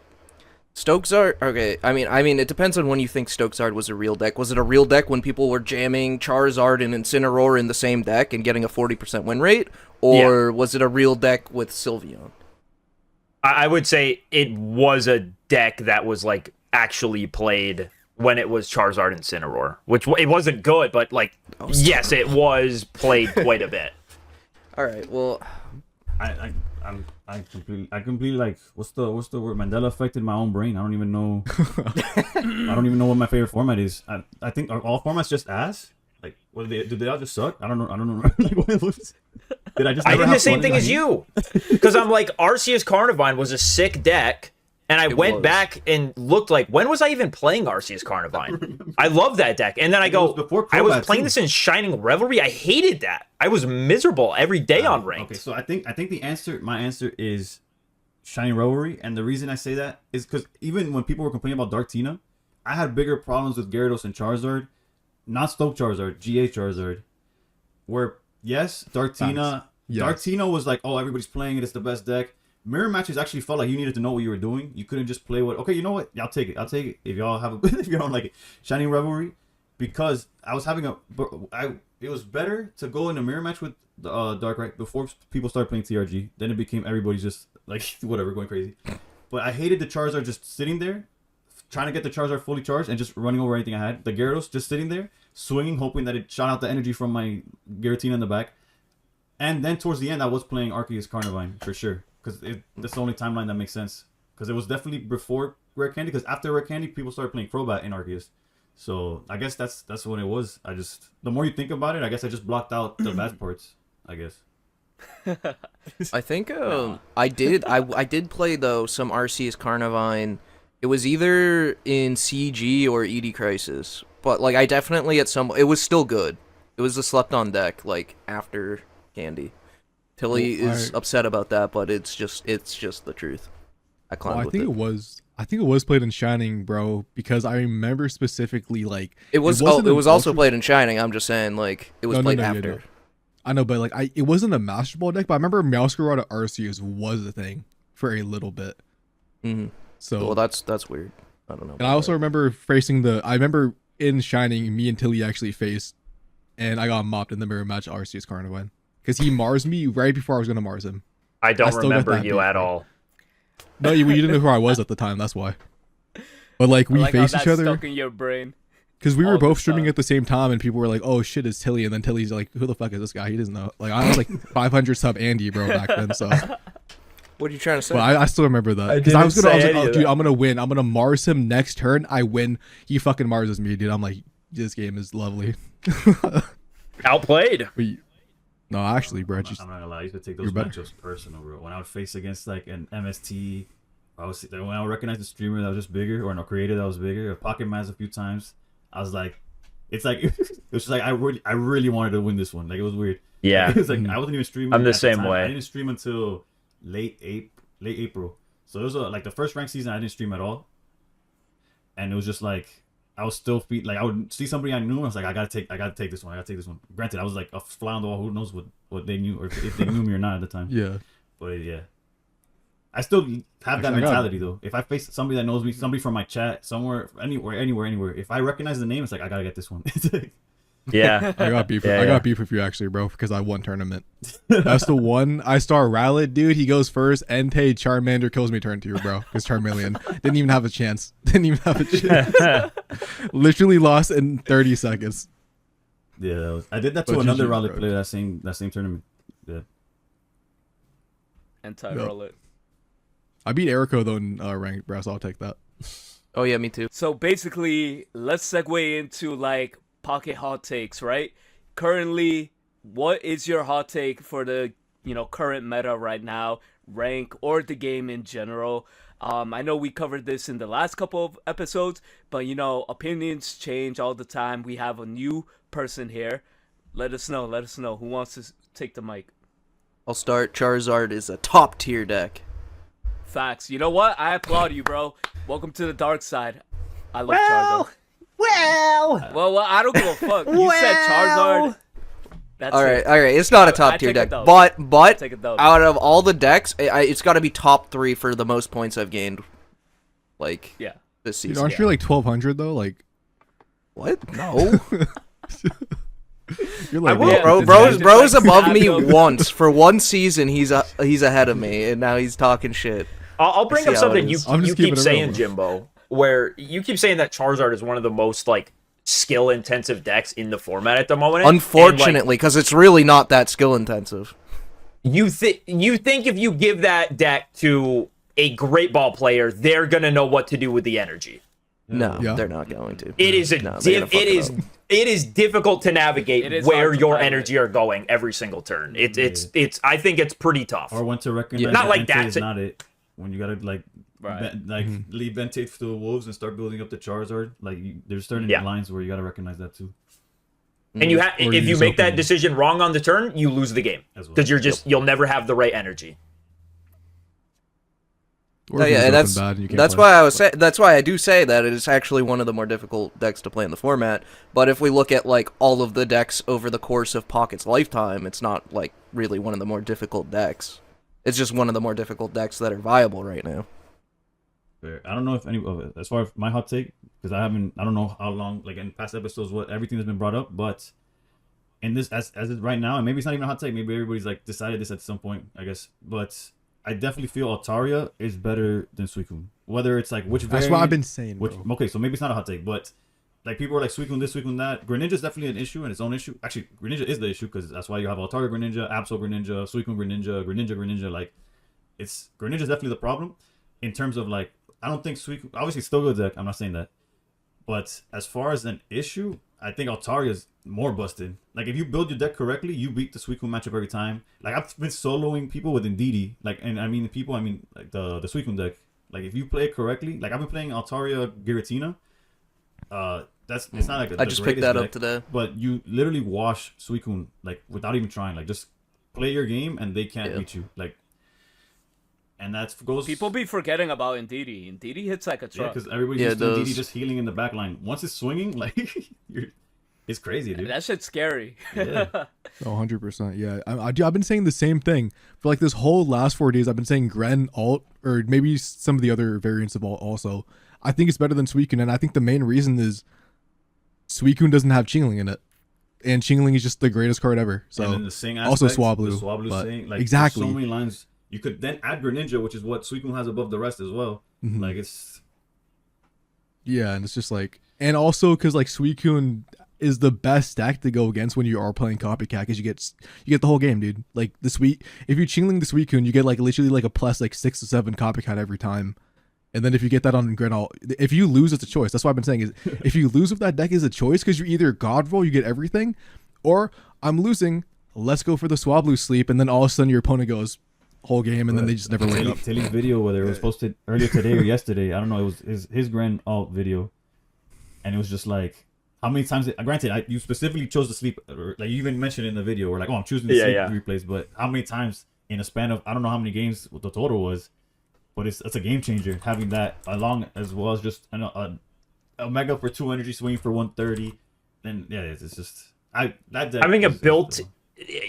Stokesart. Okay, I mean, it depends on when you think Stokesart was a real deck. Was it a real deck when people were jamming Charizard and Incineroar in the same deck and getting a 40% win rate, or was it a real deck with Sylveon? I would say it was a deck that was like actually played when it was Charizard and Incineroar, which it wasn't good, but like yes, it was played quite a bit. All right, well, I completely like what's the word? Mandela affected my own brain. I don't even know. I don't even know what my favorite format is. I think are all formats just ass. Like, what do they all just suck? I don't know. Like, what was, did I just? I never did the have same fun thing in as that you, because I'm like Arceus Carnivine was a sick deck, and I It went was. back and looked like when was I even playing Arceus Carnivine? I love that deck, and then I It go, was before I was Crobat, playing too. this in Shining Revelry. I hated that. I was miserable every day on ranked. Okay, so I think my answer is Shining Revelry, and the reason I say that is because even when people were complaining about Dark Tina, I had bigger problems with Gyarados and Charizard, not Stoke Charizard, GA Charizard, where yes, Dark Tina, Yes. Dark Tina was like, oh, everybody's playing it, it's the best deck. Mirror matches actually felt like you needed to know what you were doing. You couldn't just play what. Okay, you know what? I'll take it. If y'all have, if you don't like it, Shining Revelry, because I was having it was better to go in a mirror match with Dark Right before people started playing TRG. Then it became everybody's just like whatever, going crazy. But I hated the Charizard just sitting there, trying to get the Charizard fully charged and just running over anything I had. The Gyarados just sitting there, swinging, hoping that it shot out the energy from my Giratina in the back. And then towards the end, I was playing Arceus Carnivine for sure, because that's the only timeline that makes sense. Because it was definitely before Rare Candy. Because after Rare Candy, people started playing Crobat in Arceus. So I guess that's when it was. The more you think about it, I guess I just blocked out the bad parts. I guess. I think I did play though some Arceus Carnivine. It was either in CG or ED Crisis, but like I definitely it was still good. It was a slept on deck like after Candy. Tilly Well, is upset about that, but it's just the truth. I Well, climbed I with think it. it was. I think it was played in Shining, bro, because I remember specifically like It was. wasn't It an was also ultra- played in Shining. I'm just saying, like, it was No, no, played no, yeah, after. no. I know, but like it wasn't a Master Ball deck, but I remember Meowscarada Arceus was a thing for a little bit. Mm-hmm. So Well, that's weird. I don't know. and I also remember facing I remember in Shining, me and Tilly actually faced, and I got mopped in the mirror match Arceus Carnivine because he Mars me right before I was gonna Mars him. I don't still got remember that you beef, at bro. all. No, you didn't know who I was at the time. That's why. But like I we like how faced that's each other stuck in your brain. because we all were the both streaming time. at the same time, and people were like, "Oh shit, it's Tilly," and then Tilly's like, "Who the fuck is this guy? He doesn't know." Like I was like 500 sub Andy, bro, back then. So, What are you trying to say? but I still remember that because didn't I was say like, any "Oh, of dude, that. I'm gonna win. I'm gonna Mars him next turn. I win. He fucking Marses me, dude. I'm like, this game is lovely." Outplayed. But no, actually, bro, just I'm not gonna lie. I used to take You're those better. matchups personal, bro. When I would face against like an MST, when I would recognize the streamer that was just bigger, or a creator that was bigger, or Pocket Maz a few times, I was like, it's like it was just like I really wanted to win this one. Like it was weird. Yeah. It was like I wasn't even streaming. I'm the at same time. way. I didn't stream until late April. So it was like the first ranked season I didn't stream at all, and it was just like I was still like I would see somebody I knew. I was like I gotta take this one. Granted, I was like a fly on the wall. Who knows what they knew or if they knew me or not at the time. yeah. But yeah, I still have that Actually, I got- mentality though. If I face somebody that knows me, somebody from my chat, somewhere, anywhere, if I recognize the name, it's like I gotta get this one. Yeah. I got beef. Yeah, I yeah. got beef with you actually, bro, because I won tournament. That's the one. I star Rallet, dude. He goes first. Entei Charmander kills me turn 2, bro. Because Charmeleon didn't even have a chance. Literally lost in 30 seconds. Yeah, I did that to But another GG, rally bro. player that same tournament. Yeah, Anti-roll it. I beat Ericko though in ranked, bro. So I'll take that. Oh yeah, me too. So basically, let's segue into like pocket hot takes, right? Currently, what is your hot take for the current meta right now, rank or the game in general? I know we covered this in the last couple of episodes, but opinions change all the time. We have a new person here. Let us know who wants to take the mic. I'll start. Charizard is a top tier deck. Facts. You know what? I applaud you, bro. Welcome to the dark side. I love Charizard. Well, I don't give a fuck. You said Charizard. That's All it. right. It's not a I top tier take a deck, dub. but Take a dub. out of all the decks, it's got to be top 3 for the most points I've gained. Like Yeah. this Dude, season. aren't you like 1200 though? Like What? No. you're like, I will- Yeah, Bro, this bro's guy bro's just, like, above me snapped up. once. For one season, he's ahead of me, and now he's talking shit. I'll bring See up how something it you is. I'm you just keep keeping it real, saying, bro. Jimbo, where you keep saying that Charizard is one of the most like skill intensive decks in the format at the moment. And, like, Unfortunately, because it's really not that skill intensive. you think if you give that deck to a great ball player, they're gonna know what to do with the energy. No, Yeah. they're not going to. It is No, they're gonna fuck it up. it is difficult to It navigate is where hard to your pilot. energy are going every single turn. It's I think it's pretty tough. or when to recognize Not that like Entei that is to- not it. When you gotta like Right. leave Ventate to the wolves and start building up the Charizard. Like there's certain Yeah. lines where you gotta recognize that too. And you Or if you use make that open. decision wrong on the turn, you lose the game As well. because you'll never have the right energy. or Oh, if yeah, it's and open bad and you can't that's play. that's why I do say that it is actually one of the more difficult decks to play in the format. But if we look at like all of the decks over the course of Pocket's lifetime, it's not like really one of the more difficult decks. It's just one of the more difficult decks that are viable right now. Fair. I don't know if any of it, as far as my hot take, because I don't know how long, like in past episodes, what everything has been brought up, but in this, as it's right now, and maybe it's not even a hot take, maybe everybody's like decided this at some point, I guess, but I definitely feel Altaria is better than Suicune. Whether it's like which That's variant, what I've been saying, which, bro. okay, so maybe it's not a hot take, but like people are like Suicune this, Suicune that. Greninja is definitely an issue and its own issue. Actually, Greninja is the issue because that's why you have Altaria Greninja, Absol Greninja, Suicune Greninja. Like, it's Greninja is definitely the problem in terms of like I don't think Suicune obviously still good deck. I'm not saying that, but as far as an issue, I think Altaria is more busted. Like if you build your deck correctly, you beat the Suicune matchup every time. Like I've been soloing people with Indeedee, like, and I mean like the Suicune deck. Like if you play it correctly, like I've been playing Altaria Giratina. It's not like I just picked that up today. but you literally wash Suicune like without even trying. Like just play your game and they can't Yeah. beat you. Like and that goes. People be forgetting about Ndidi. Ndidi hits like a Yeah, truck. because everybody's used to Ndidi just healing in the back line. Once it's swinging, like it's crazy, dude. That shit's scary. Yeah. Oh, 100%. Yeah, I've been saying the same thing for like this whole last 4 days. I've been saying Gren alt, or maybe some of the other variants of alt also. I think it's better than Suicune, and I think the main reason is Suicune doesn't have Chingling in it, and Chingling is just the greatest card ever. So and then the Sing also aspect, Swablu, the Swablu Sing, like exactly. so many lines. You could then add Greninja, which is what Suicune has above the rest as well. Mhm. Like it's Yeah, and it's just like, and also because like Suicune is the best deck to go against when you are playing Copycat, because you get the whole game, dude. Like if you Chingling the Suicune, you get like literally like a plus like 6 to 7 Copycat every time. And then if you get that on Grenal, if you lose, it's a choice. That's what I've been saying is if you lose with that deck is a choice, because you either God roll, you get everything, or I'm losing, let's go for the Swablu sleep, and then all of a sudden your opponent goes whole game, and then they just never wake up. Tilly's video, whether it was posted earlier today or yesterday, I don't know. It was his Grand Alt video, and it was just like how many times. Granted, you specifically chose to sleep, or, like you even mentioned in the video, where like, oh, I'm choosing to sleep replays, but how many times in a span of I don't know how many games what the total was. But it's a game changer having that along as well as just a Mega for 2 energy swing for 130. Then yeah, it's just that deck having a is, built,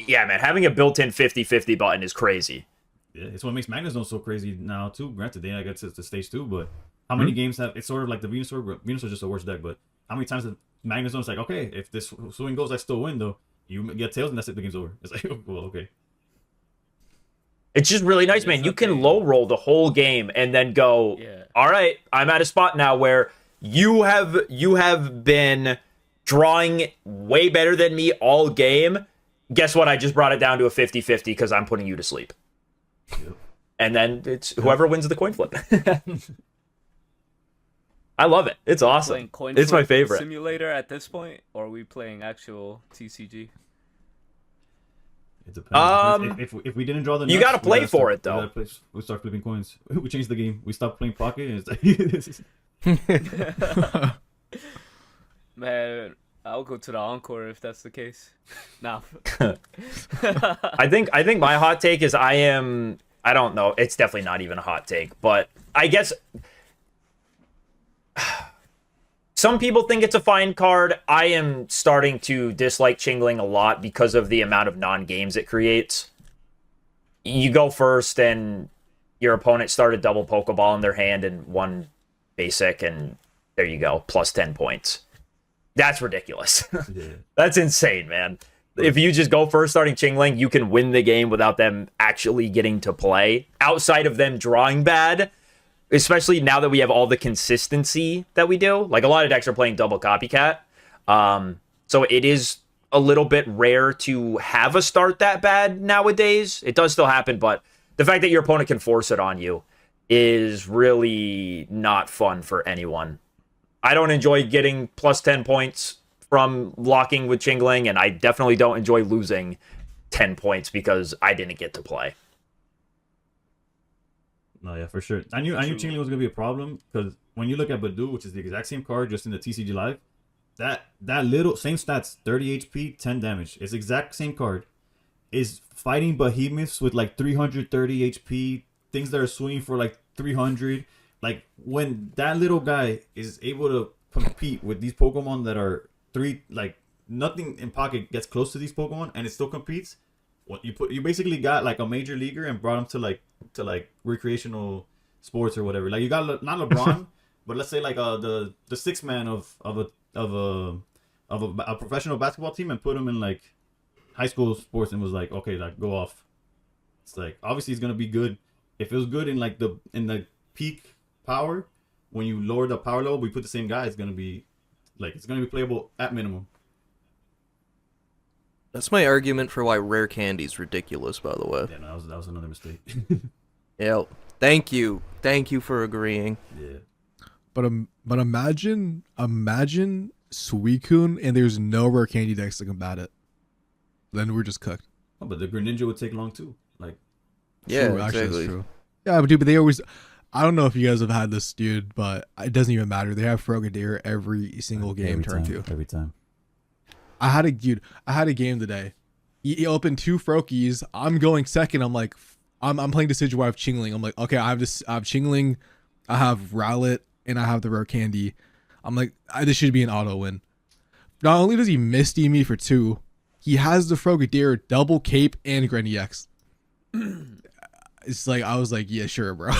yeah, man, having a built-in 50-50 button is crazy. Yeah, it's what makes Magnezone so crazy now too. Granted, they get to stage 2, but how many games have it's sort of like the Venusaur? But Venusaur is just a worse deck. But how many times the Magnezone's like, okay, if this swing goes, I still win though. You get tails and that's it. The game's over. It's like, well, okay. It's just really nice, man. You can low roll the whole game and then go, all right, I'm at a spot now where you have been drawing way better than me all game. Guess what? I just brought it down to a 50-50 because I'm putting you to sleep. Yep. And then it's whoever wins the coin flip. I love it. It's awesome. It's my favorite. Simulator at this point, or are we playing actual TCG? It depends. If we didn't draw the nuts, you got to play for it though. We start flipping coins. We changed the game. We stopped playing pocket. And it's like Man, I'll go to the encore if that's the case. Nah. I think my hot take is I don't know. It's definitely not even a hot take, but I guess some people think it's a fine card. I am starting to dislike Chingling a lot because of the amount of non-games it creates. You go first and your opponent started double Pokeball in their hand and one basic, and there you go, plus 10 points. That's ridiculous. Yeah. That's insane, man. If you just go first starting Chingling, you can win the game without them actually getting to play. Outside of them drawing bad, especially now that we have all the consistency that we do. Like, a lot of decks are playing double Copycat. So it is a little bit rare to have a start that bad nowadays. It does still happen, but the fact that your opponent can force it on you is really not fun for anyone. I don't enjoy getting plus 10 points from locking with Chingling, and I definitely don't enjoy losing 10 points because I didn't get to play. No, yeah, for sure. I knew Chingling was gonna be a problem because when you look at Badu, which is the exact same card just in the TCG Live, that little same stats, 30 HP, 10 damage. It's exact same card. Is fighting behemoths with like 330 HP, things that are swinging for like 300. Like, when that little guy is able to compete with these Pokemon that are nothing in pocket gets close to these Pokemon and it still competes. What you basically got like a major leaguer and brought him to recreational sports or whatever. Like, you got not LeBron, but let's say like the sixth man of a professional basketball team and put him in like high school sports and was like, okay, like, go off. It's like, obviously he's gonna be good. If it was good in the peak power, when you lower the power level, we put the same guy, it's gonna be playable at minimum. That's my argument for why rare candy's ridiculous, by the way. Yeah, no, that was another mistake. Yeah. Thank you for agreeing. Yeah. But imagine Suicune and there's no rare candy decks to combat it. Then we're just cooked. Oh, but the Greninja would take long too. Like, Yeah, true, actually, exactly. that's true. Yeah, but they always. I don't know if you guys have had this, dude, but it doesn't even matter. They have Frogadier every single game turn 2. Every time. I had a game today. He opened 2 Froakies. I'm going second. I'm like, I'm playing Decidueye of Chingling. I'm like, okay, I have Chingling, I have Rowlet, and I have the rare candy. I'm like, this should be an auto win. Not only does he Misty me for 2, he has the Frogadier double cape and Granny X. It's like, I was like, yeah, sure, bro.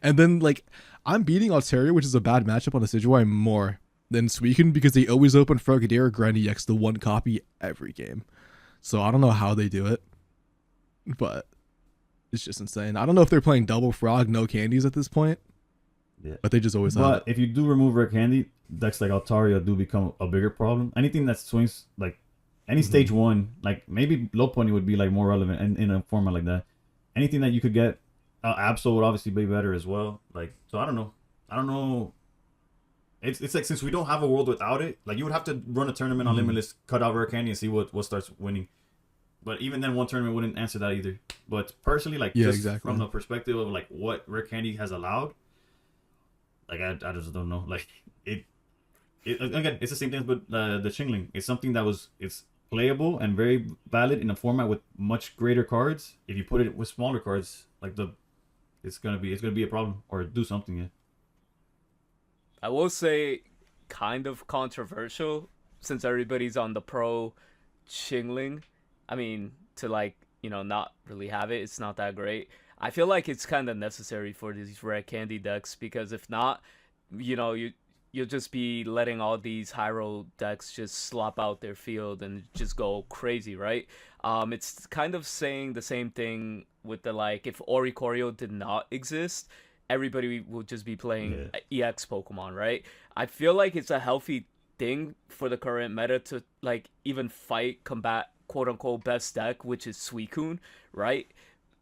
And then like, I'm beating Altaria, which is a bad matchup on Decidueye, more than Suicune because they always open Frogadier or Granny X the 1 copy every game. So I don't know how they do it, but it's just insane. I don't know if they're playing double frog, no candies at this point. Yeah. But they just always have But it. if you do remove rare candy, decks like Altaria do become a bigger problem. Anything that swings, like any stage 1, like maybe low pony would be like more relevant in a format like that. Anything that you could get, Absol would obviously be better as well. Like, so I don't know. It's like, since we don't have a world without it, like you would have to run a tournament on Limitless, cut out rare candy, and see what starts winning. But even then, one tournament wouldn't answer that either. But personally, like, Yeah, just exactly. from the perspective of like what rare candy has allowed, like I just don't know. Like it again, it's the same thing with the Chingling. It's something that it's playable and very valid in a format with much greater cards. If you put it with smaller cards, like it's gonna be a problem or do something. Yeah. I will say, kind of controversial, since everybody's on the pro Chingling. I mean, to like, not really have it, it's not that great. I feel like it's kind of necessary for these rare candy decks, because if not, you'll just be letting all these high roll decks just slop out their field and just go crazy, right? It's kind of saying the same thing with the, like, if Oricorio did not exist, everybody would just be playing EX Pokemon, right? I feel like it's a healthy thing for the current meta to, like, even combat quote-unquote best deck, which is Suicune, right?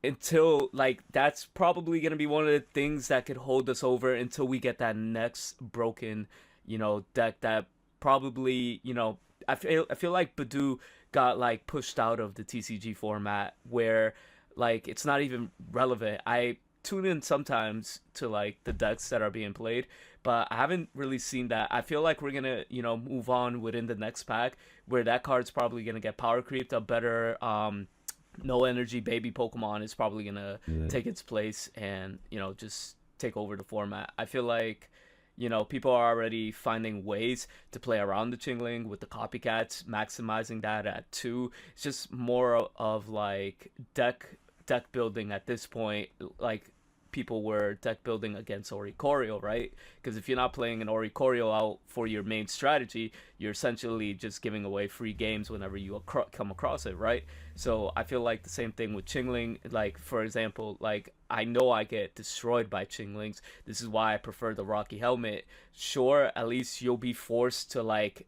Until, like, that's probably going to be one of the things that could hold us over until we get that next broken, deck that probably, I feel like Badoo got, like, pushed out of the TCG format where, like, it's not even relevant. I tune in sometimes to, like, the decks that are being played, but I haven't really seen that. I feel like we're gonna, move on within the next pack where that card's probably gonna get power creeped. A better no energy baby Pokemon is probably gonna take its place and, just take over the format. I feel like, people are already finding ways to play around the Chingling with the copycats, maximizing that at 2. It's just more of like deck building at this point, like people were deck building against Oricorio, right? Because if you're not playing an Oricorio out for your main strategy, you're essentially just giving away free games whenever you come across it, right? So I feel like the same thing with Chingling. Like, for example, like, I know I get destroyed by Chinglings. This is why I prefer the Rocky Helmet. Sure, at least you'll be forced to, like,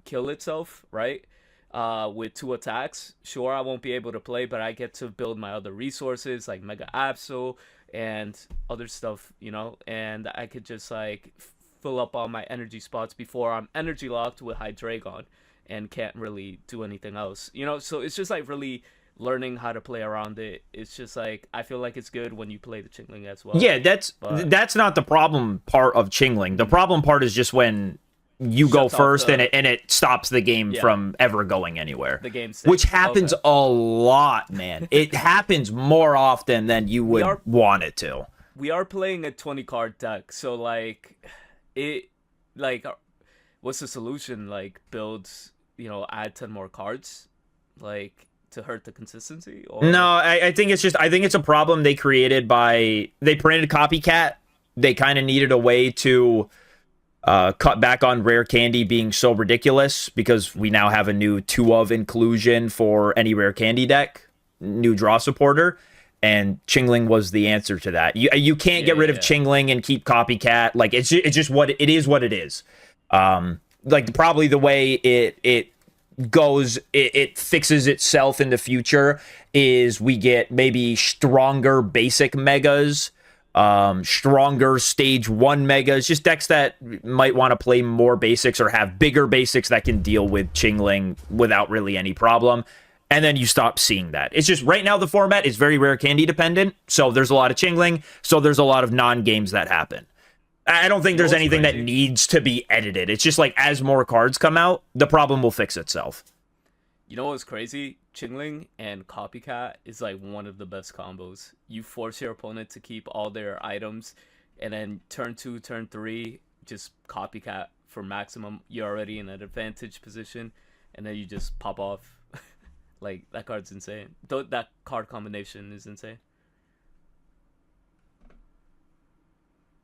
kill itself, right? With 2 attacks. Sure, I won't be able to play, but I get to build my other resources like Mega Absol and other stuff, and I could just, like, fill up all my energy spots before I'm energy locked with Hydreigon and can't really do anything else, so it's just, like, really learning how to play around it. It's just, like, I feel like it's good when you play the Chingling as well. Yeah, that's not the problem part of Chingling. The problem part is just when you go first and it stops the game from ever going anywhere. The game saves. Which happens a lot, man. It happens more often than you would want it to. We are playing a 20 card deck, so, like, what's the solution? Like, add 10 more cards, like, to hurt the consistency? Or? No, I think it's a problem they created they printed Copycat. They kind of needed a way to cut back on rare candy being so ridiculous, because we now have a new 2 of inclusion for any rare candy deck, new draw supporter, and Chingling was the answer to that. You can't get rid of Chingling and keep Copycat. Like, it's just what it is. Like, probably the way it goes, it fixes itself in the future is we get maybe stronger basic megas, stronger stage 1 megas, just decks that might want to play more basics or have bigger basics that can deal with Chingling without really any problem. And then you stop seeing that. It's just right now the format is very rare candy dependent, so there's a lot of Chingling, so there's a lot of non-games that happen. I don't think there's anything that needs to be edited. It's just like, as more cards come out, the problem will fix itself. You know what's crazy? Chingling and Copycat is like one of the best combos. You force your opponent to keep all their items, and then turn 2, turn 3, just Copycat for maximum. You're already in an advantage position, and then you just pop off. Like, that card's insane. That card combination is insane.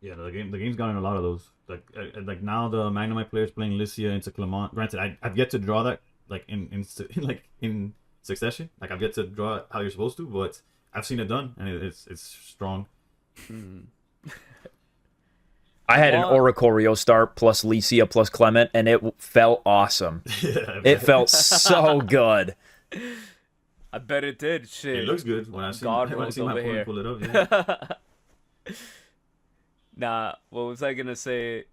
Yeah, the game's gotten a lot of those. Like now the Magnemite players playing Lycia into Clement. Granted, I've yet to draw that like in succession. Like I've yet to draw it how you're supposed to, but I've seen it done, and it's strong. I had an Oricorio start plus Lycia plus Clement, and it felt awesome. Yeah, it felt so good. I bet it did. Shit. It looks good when I see my opponent pull it up. Yeah. Nah, what was I gonna say?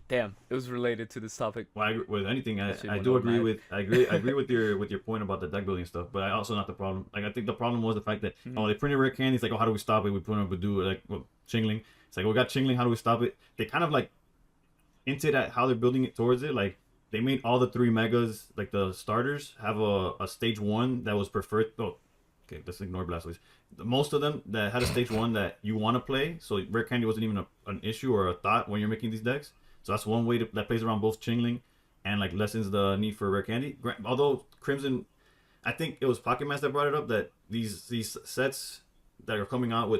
Damn, it was related to this topic. Well, with anything, I do agree with I agree with your point about the deck building stuff, but I also not the problem. Like I think the problem was the fact that they printed rare candy. It's like, oh, how do we stop it? We put up Badu, like Chingling. It's like, we got Chingling. How do we stop it? They kind of like hinted at how they're building it towards it. Like they made all the 3 megas, like the starters, have a stage 1 that was preferred. Oh, okay, let's ignore Blastoise. Most of them that had a stage 1 that you want to play, so rare candy wasn't even an issue or a thought when you're making these decks. So that's one way that plays around both Chingling and like lessens the need for rare candy. Although Crimson, I think it was Pocket Master that brought it up that these sets that are coming out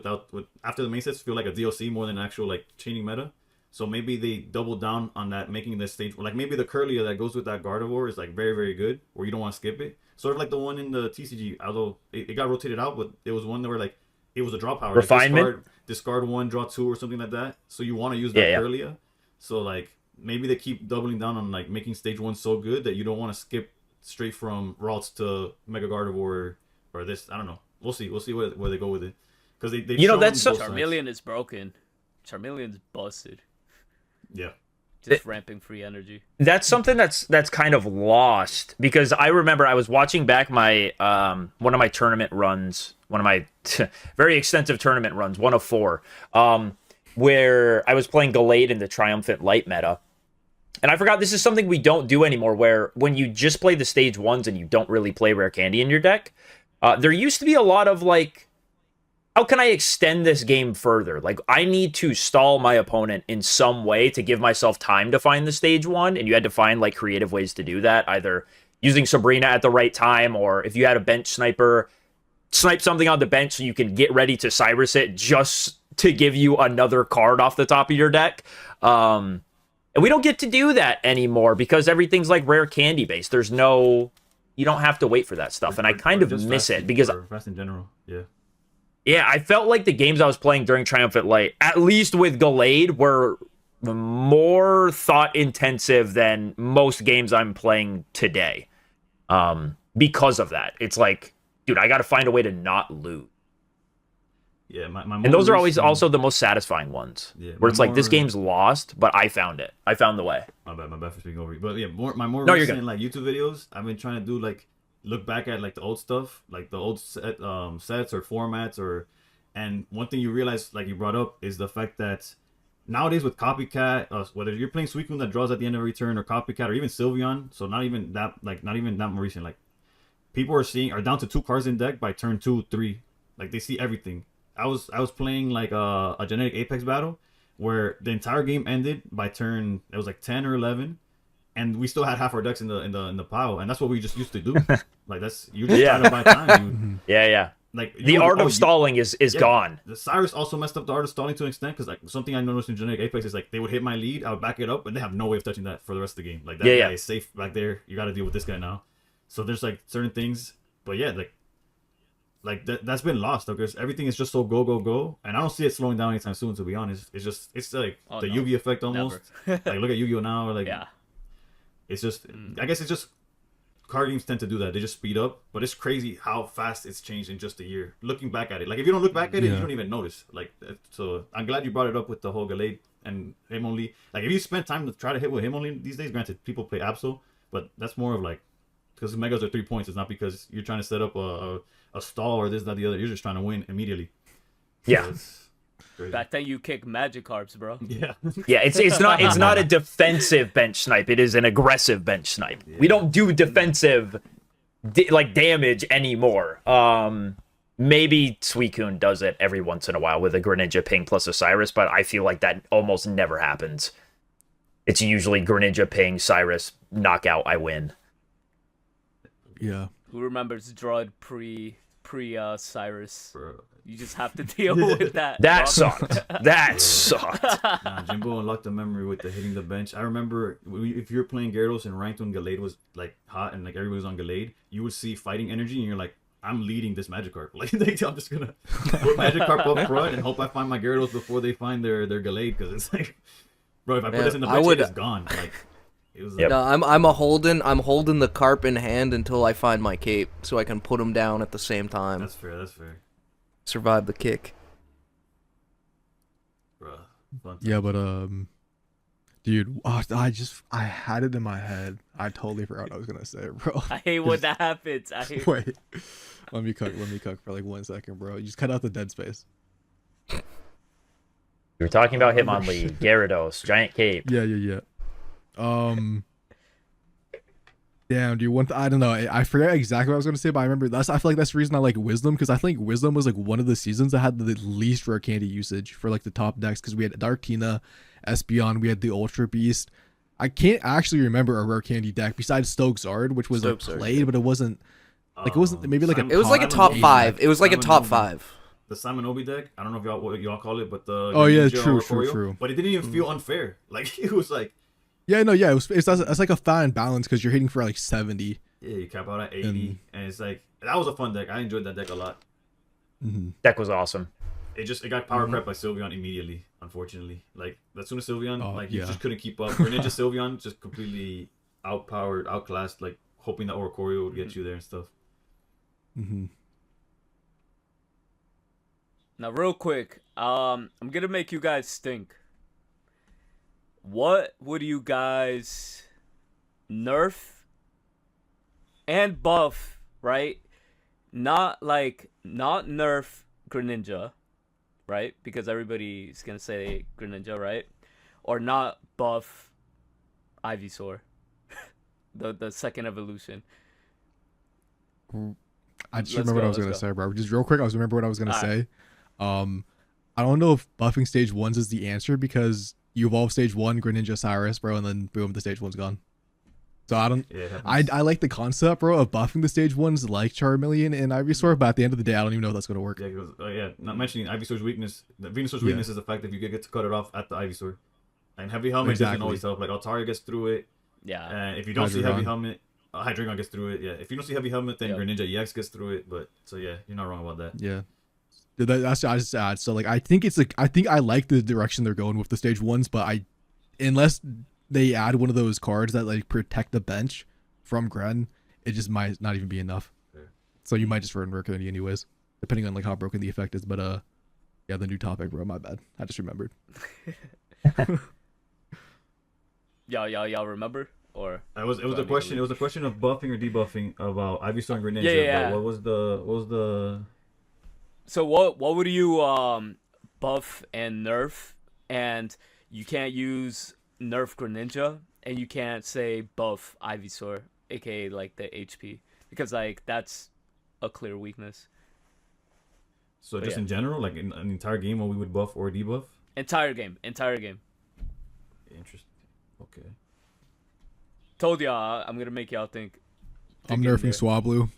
after the main sets feel like a DLC more than an actual like chaining meta. So maybe they doubled down on that, making the stage like maybe the Curlia that goes with that Gardevoir is like very, very good, where you don't want to skip it. Sort of like the one in the TCG, although it got rotated out, but it was one that were like it was a draw power. Refinement. Like discard 1, draw 2, or something like that. So you want to use that Curlia. So like maybe they keep doubling down on like making stage 1 so good that you don't want to skip straight from Ralts to Mega Gardevoir or this. I don't know. We'll see where they go with it, because they that's so Charmeleon is broken. Charmeleon's busted. Yeah. Just ramping free energy. That's something that's kind of lost, because I remember I was watching back my one of my tournament runs, one of my very extensive tournament runs, 1 of 4, where I was playing Gallade in the Triumphant Light meta. And I forgot this is something we don't do anymore, where when you just play the stage 1s and you don't really play rare candy in your deck, there used to be a lot of like, how can I extend this game further? Like, I need to stall my opponent in some way to give myself time to find the stage 1, and you had to find, like, creative ways to do that, either using Sabrina at the right time, or if you had a bench sniper, snipe something on the bench so you can get ready to Cyrus it just to give you another card off the top of your deck. And we don't get to do that anymore because everything's, like, rare candy-based. There's no... You don't have to wait for that stuff, and I kind of miss it, because... Fast in general, yeah. Yeah, I felt like the games I was playing during Triumphant Light, at least with Gallade, were more thought-intensive than most games I'm playing today. Because of that. It's like, dude, I got to find a way to not loot. Yeah, my and those are always also the most satisfying ones. Yeah, where it's like, this game's lost, but I found it. I found the way. My bad for speaking over you. But yeah, my more no, recent like YouTube videos, I've been trying to do like, look back at like the old stuff, like the old sets or formats, and one thing you realize, like you brought up, is the fact that nowadays with Copycat, whether you're playing Suicune that draws at the end of every turn, or Copycat, or even Sylveon, so not even that more recent, like people are down to 2 cards in deck by turn 2, 3, like they see everything. I was playing like a genetic Apex battle where the entire game ended by turn, it was like 10 or 11. And we still had half our decks in the pile, and that's what we just used to do. Like you just try to buy time. Yeah. Like the art of stalling is gone. The Cyrus also messed up the art of stalling to an extent, because like something I noticed in Genetic Apex is like they would hit my lead, I would back it up, and they have no way of touching that for the rest of the game. Like that guy is safe back there. You got to deal with this guy now. So there's like certain things, but yeah, like that's been lost, because everything is just so go, and I don't see it slowing down anytime soon. To be honest, it's like the Yu-Gi effect almost. Like look at Yu-Gi-Oh now, like It's just, I guess it's just, card games tend to do that. They just speed up, but it's crazy how fast it's changed in just a year. Looking back at it, like if you don't look back at it, you don't even notice. Like, so I'm glad you brought it up with the whole Gallade and him only. Like if you spend time to try to hit with him only these days, granted people play Absol, but that's more of like, because Megas are 3 points. It's not because you're trying to set up a stall or this, that, the other. You're just trying to win immediately. Yeah. So back then you kick Magikarps, bro. Yeah. Yeah, it's not a defensive bench snipe. It is an aggressive bench snipe. Yeah. We don't do defensive damage anymore. Maybe Suicune does it every once in a while with a Greninja ping plus a Cyrus, but I feel like that almost never happens. It's usually Greninja ping, Cyrus, knockout, I win. Yeah. Who remembers Drud pre Cyrus? Bro. You just have to deal with that. That sucked. That sucked. Nah, Jimbo unlocked the memory with the hitting the bench. I remember if you're playing Gyarados and ranked when Gallade was like hot and like everybody was on Gallade, you would see fighting energy and you're like, I'm leading this Magikarp. Like I'm just gonna put Magikarp up front and hope I find my Gyarados before they find their Gallade, because it's like, bro, if I put this in the bench, it's gone. Like it was. Yep. No, I'm holding the carp in hand until I find my cape, so I can put him down at the same time. That's fair. That's fair. Survive the kick. Bro. Yeah, but dude, I had it in my head. I totally forgot what I was gonna say, bro. I hate when that happens. Wait, let me cook for like 1 second, bro. You just cut out the dead space. We were talking about Hitmonlee, Gyarados, Giant Cape. Yeah. Damn, dude. I don't know. I forget exactly what I was gonna say, but I remember I feel like that's the reason I like Wisdom, because I think Wisdom was like one of the seasons that had the least rare candy usage for like the top decks, because we had Dark Tina, Espeon, we had the Ultra Beast. I can't actually remember a rare candy deck besides Stoke Zard, which was like Stokesard, played, but it wasn't like, it wasn't maybe like a. It was like a top Simon five. It was like a top Simon five. The Simon Obi deck. I don't know if what y'all call it, but the Oh yeah, Ninja true. Oreo, But it didn't even feel unfair. Like it was like. Yeah, no, yeah, it's like a fine balance because you're hitting for like 70. Yeah, you cap out at 80, and it's like that was a fun deck. I enjoyed that deck a lot. Deck was awesome. It got power crept by Sylveon immediately, unfortunately. Like as soon as Sylveon, you yeah. just couldn't keep up. Greninja Sylveon just completely outpowered, outclassed, like hoping that Oricorio would get you there and stuff. Now, real quick, I'm gonna make you guys think. What would you guys nerf and buff, right? Not nerf Greninja, right? Because everybody's gonna say Greninja, right? Or not buff Ivysaur, the second evolution. I just Let's remember what go, I was let's gonna go. say, bro. Just real quick, I was remember what I was gonna All say. I don't know if buffing stage 1s is the answer, because you evolve stage 1 Greninja Cyrus, bro, and then boom, the stage 1's gone. So I don't. Yeah, I like the concept, bro, of buffing the stage 1s like Charmeleon and Ivysaur, but at the end of the day, I don't even know if that's gonna work. Yeah, not mentioning Ivysaur's weakness. The Venusaur's weakness is the fact that you get to cut it off at the Ivysaur. And Heavy Helmet doesn't Exactly. always help. Like Altaria gets through it. Yeah. And if you don't see Hydreigon. Heavy Helmet, Hydreigon gets through it. Yeah. If you don't see Heavy Helmet, then Yep. Greninja EX gets through it. But so yeah, you're not wrong about that. Yeah. Dude, that's just sad. So like, I think I like the direction they're going with the stage 1s, but unless they add one of those cards that like protect the bench from Gren, it just might not even be enough. Fair. So you might just run Rurikuni anyways, depending on like how broken the effect is. But yeah, the new topic, bro. My bad. I just remembered. Y'all remember? Or It was Do I a need to question. leave? it was a question of buffing or debuffing about Ivysaur and Greninja. Yeah. But what was the so what would you buff and nerf, and you can't use nerf Greninja, and you can't say buff Ivysaur, aka like the HP, because like that's a clear weakness. So But just yeah. in general, like in an entire game, what we would buff or debuff? Entire game. Interesting. Okay. Told y'all I'm gonna make y'all think. I'm Dig in nerfing there. Swablu.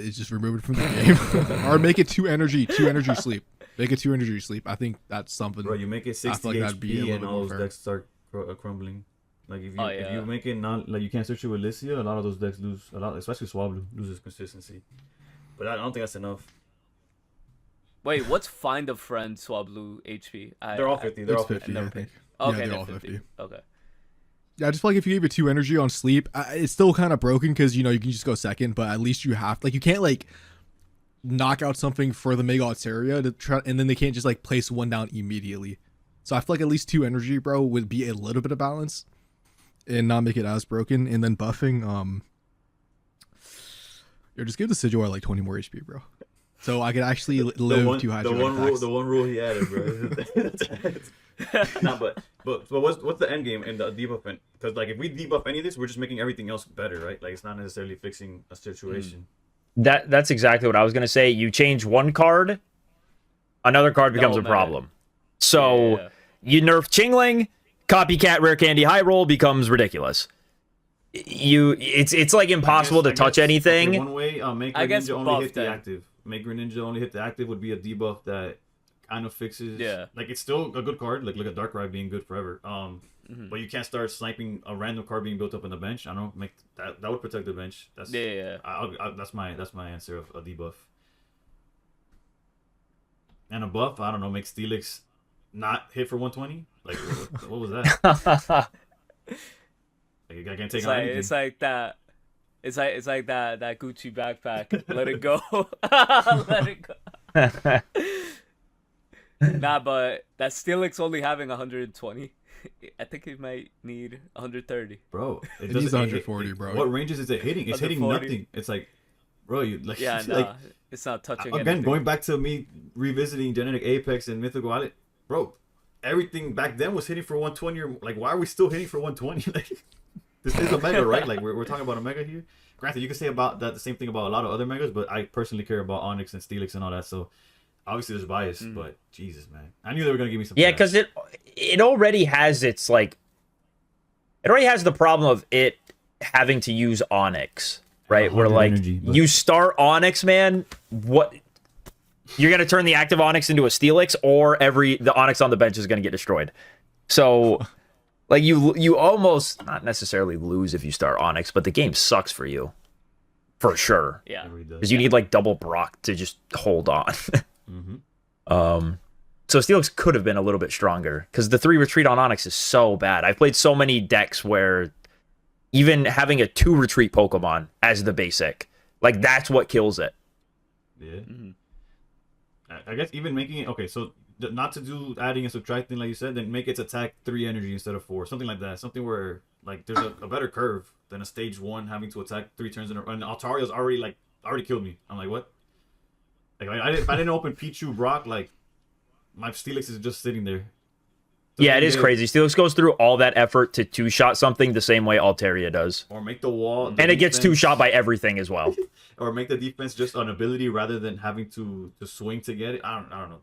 It's just removed from the game, or make it 2 energy sleep. Make it 2 energy sleep. I think that's something. Bro, you make it I 60 feel like that'd be a HP little and bit all more those fair. decks start crumbling. Like if you Oh, if yeah. you make it not like you can't search it with Licia, a lot of those decks lose a lot, especially Swablu loses consistency. But I don't think that's enough. Wait, what's find a friend Swablu HP? They're all 50. They're It's all 50, 50. I never think. Okay, Yeah, they're they're all 50. 50. Okay. Yeah, I just feel like if you gave it 2 energy on sleep, it's still kind of broken because you can just go second, but at least you have you can't like knock out something for the Mega Altaria to try, and then they can't just like place one down immediately. So I feel like at least 2 energy, bro, would be a little bit of balance and not make it as broken. And then buffing, just give the Sigil like 20 more HP, bro. So I could actually live 2 Hydro the one attacks. rule he added, bro. Nah, but But what's the end game in the debuff? Because like if we debuff any of this, we're just making everything else better, right? Like it's not necessarily fixing a situation. That's exactly what I was gonna say. You change one card, another card becomes a problem. So you nerf Chingling, copycat rare candy high roll becomes ridiculous. It's like impossible to touch anything. Okay, one way, make Greninja only hit the active. Make Greninja only hit the active would be a debuff that kind of fixes. Yeah. Like it's still a good card. Like look at Darkrai being good forever. But you can't start sniping a random card being built up on the bench. I don't make that. That would protect the bench. That's that's my answer of a debuff. And a buff, I don't know, make Steelix not hit for 120. Like what was that? Like, I can't take on anything. It's like that. It's like that Gucci backpack. Let it go. Let it go. Nah, but that Steelix only having 120. I think it might need 130. Bro, it needs 140, bro. What ranges is it hitting? It's hitting nothing. It's like, bro, you like. Yeah, like, it's not touching. Again, anything. Going back to me revisiting Genetic Apex and Mythical Island, bro, everything back then was hitting for 120. Or like, why are we still hitting for 120? Like, this is a mega, right? Like, we're talking about a mega here. Granted, you can say about that the same thing about a lot of other megas, but I personally care about Onyx and Steelix and all that. So obviously there's bias, but Jesus, man, I knew they were gonna give me some. Yeah, because it already has its like, it already has the problem of it having to use Onyx, right? Where like you start Onyx, man, what you're gonna turn the active Onyx into a Steelix, or the Onyx on the bench is gonna get destroyed. So. Like, you almost, not necessarily lose if you start Onyx, but the game sucks for you. For sure. Yeah. Because you need, like, double Brock to just hold on. So Steelix could have been a little bit stronger, because the 3 retreat on Onyx is so bad. I've played so many decks where even having a 2 retreat Pokemon as the basic, like, that's what kills it. Yeah. I guess even making it, okay, so not to do adding and subtracting like you said, then make its attack 3 energy instead of 4, something like that. Something where like there's a better curve than a stage 1 having to attack 3 turns in a row. And Altario's already killed me. I'm like, what? Like if I didn't open Pichu Brock, like my Steelix is just sitting there. Yeah, it is crazy. Steelix goes through all that effort to 2-shot something the same way Altaria does. Or make the wall, and it gets 2-shot by everything as well. Or make the defense just an ability rather than having to swing to get it. I don't know.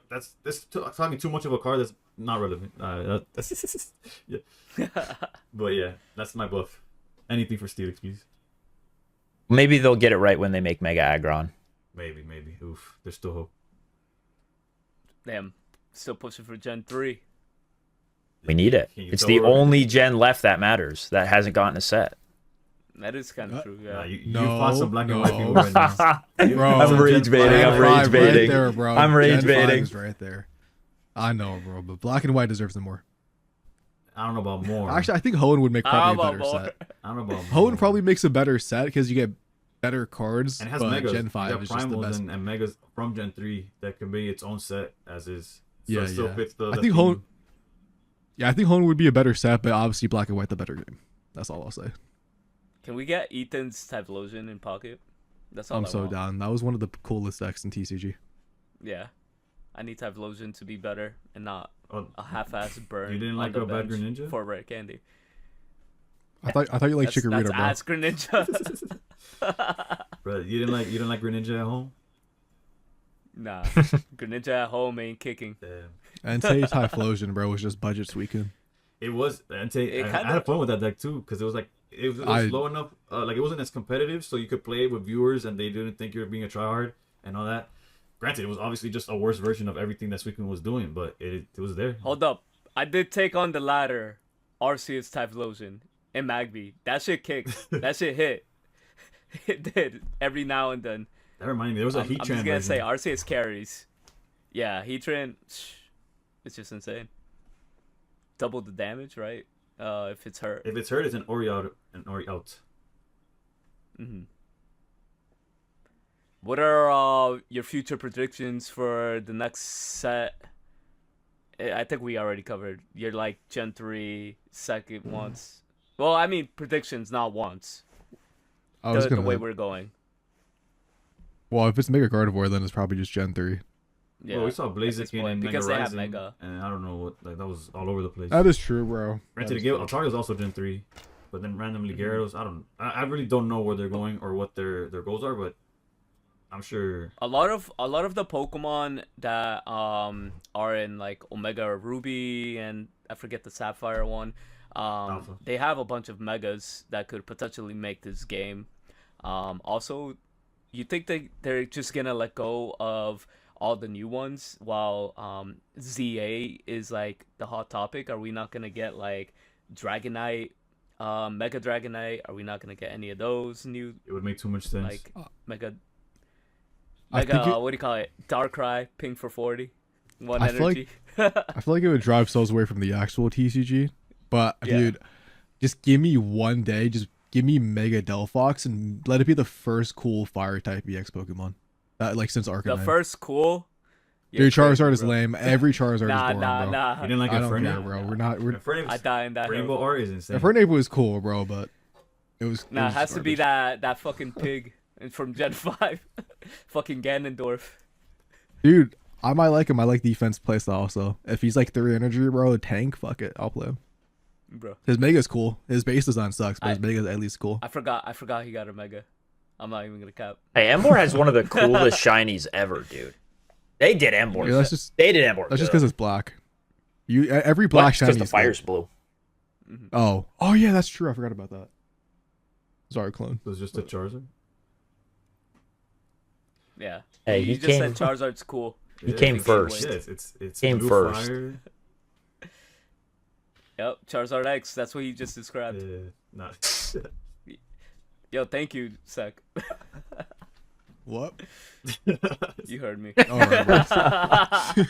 That's talking too much of a card that's not relevant. Yeah. But yeah, that's my buff. Anything for Steelix, please. Maybe they'll get it right when they make Mega Aggron. Maybe. Oof, there's still hope. Damn, still pushing for Gen 3. We need it. It's the only gen left that matters, that hasn't gotten a set. That is kind of true, yeah. You fought some black and white people right now. Bro, I'm rage baiting. Right there, bro. I'm rage baiting. Right there. I know, bro, but black and white deserves it more. I don't know about more. Actually, I think Hoenn would make probably a better set. I don't know about Hoenn probably makes a better set because you get better cards. And it has but megas. Gen 5 is just the best. And megas from Gen 3 that can be its own set as is. So Yeah, it still fits the I think Hoenn. Yeah, I think Hoenn would be a better set, but obviously black and white the better game. That's all I'll say. Can we get Ethan's Typhlosion in pocket? That's all I'm so down. That was one of the coolest decks in TCG. Yeah. I need Typhlosion to be better and not a half-ass burn. You didn't like a bad Greninja? For rare candy. I thought you liked Chikorita, bro. That's Greninja. Bro, you didn't like Greninja at home? Nah. Greninja at home ain't kicking. Damn. Entei Typhlosion, bro, was just budget tweaking. It was Entei. I had fun with that deck too, because it was like it was slow enough. Like it wasn't as competitive, so you could play it with viewers and they didn't think you were being a tryhard and all that. Granted, it was obviously just a worse version of everything that Suicune was doing, but it was there. Hold up. I did take on the ladder Arceus Typhlosion and Magby. That shit kicked. That shit hit. It did every now and then. That reminded me, there was a Heatran. I'm just gonna say Arceus carries. Yeah, Heatran, it's just insane. Double the damage, right? If it's hurt. If it's hurt, it's an Ori out. Mm-hmm. What are your future predictions for the next set? I think we already covered. You're like Gen 3, second once. Well, I mean predictions, not once. The way we're going. Well, if it's Mega Gardevoir, then it's probably just Gen 3. Yeah, Bro, we saw at this Blaziken point, and Mega because they have Rising, Mega. and I don't know what, like that was all over the place. That is true, bro. Granted, the Atari was also Gen 3, but then randomly Gyarados. I really don't know where they're going or what their goals are, but I'm sure. A lot of the Pokemon that are in like Omega Ruby and I forget the Sapphire one, Alpha. they have a bunch of megas that could potentially make this game. Also, you think they're just gonna let go of all the new ones while ZA is like the hot topic? Are we not gonna get like Dragonite, Mega Dragonite? Are we not gonna get any of those new It would make too much sense. like Mega? I think What do you call it? Darkrai, ping for 40, one I feel energy. I feel like it would drive souls away from the actual TCG. But Yeah. dude, just give me one day, just give me Mega Delphox and let it be the first cool fire type EX Pokemon. Like since The Arcanine. first cool. You're Dude, Charizard crazy, is bro. lame. Every Charizard Nah, is boring, nah, bro. nah. You didn't like I don't Infernape? care, bro. We're I die in that Rainbow hill. art is insane. Infernape was cool, bro, but it was Nah, it was has just to be garbage. that fucking pig from Gen 5. Fucking Ganondorf. Dude, I might like him. I like defense playstyle also. If he's like 3 energy, bro, tank, fuck it. I'll play him. Bro. His Mega's cool. His base design sucks, but his Mega's at least cool. I forgot he got a Mega. I'm not even gonna cap. Hey, Emboar has one of the coolest shinies ever, dude. They did Emboar. Yeah, that's just They did Emboar. just good. because it's black. Every black shiny. Because the fire's blue. Oh yeah, that's true. I forgot about that. Sorry, clone. It was just a Charizard. Yeah. Hey, you he just came- said Charizard's cool. He came it's first. Yeah, it's Came blue first. Fire. Yep, Charizard X. That's what he just described. Yeah, not. Yo, thank you, Sec. What? You heard me. All right, bro.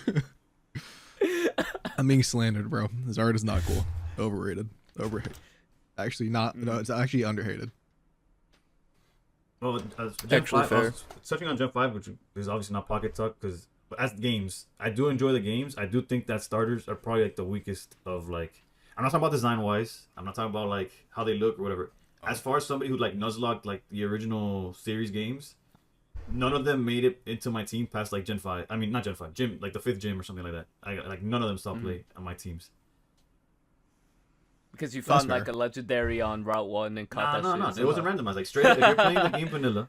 I'm being slandered, bro. His art is not cool. Overrated. Overrated. Actually, not. No, it's actually underhated. Well, Gen Actually 5, fair. I was touching on Gen 5, which is obviously not Pocket Talk, because as games, I do enjoy the games. I do think that starters are probably like the weakest of like. I'm not talking about design wise. I'm not talking about like how they look or whatever. As far as somebody who like nuzlocked like the original series games, none of them made it into my team past like Gen 5. I mean, not Gen 5, Gym, like the 5th gym or something like that. Like none of them stopped play on my teams. Because you That's found like fair. a legendary on Route 1 and caught No, that shit. it wasn't randomized. Like straight up, if you're playing the game vanilla,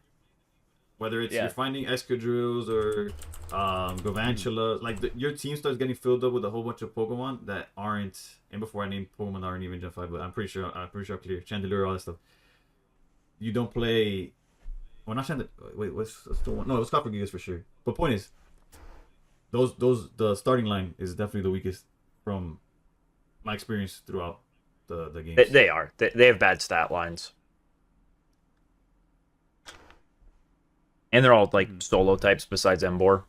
whether it's Yeah. you're finding Escadrilles or Gavantula, like your team starts getting filled up with a whole bunch of Pokemon that aren't. And before I named Pokemon that aren't even Gen 5, but I'm pretty sure I'm clear. Chandelure, all that stuff. You don't play. Well, not Chandelure. Wait, what's the one? No, it was Copper Gigas for sure. But point is, the starting line is definitely the weakest from my experience throughout the games. They are. They have bad stat lines. And they're all like solo types besides Emboar.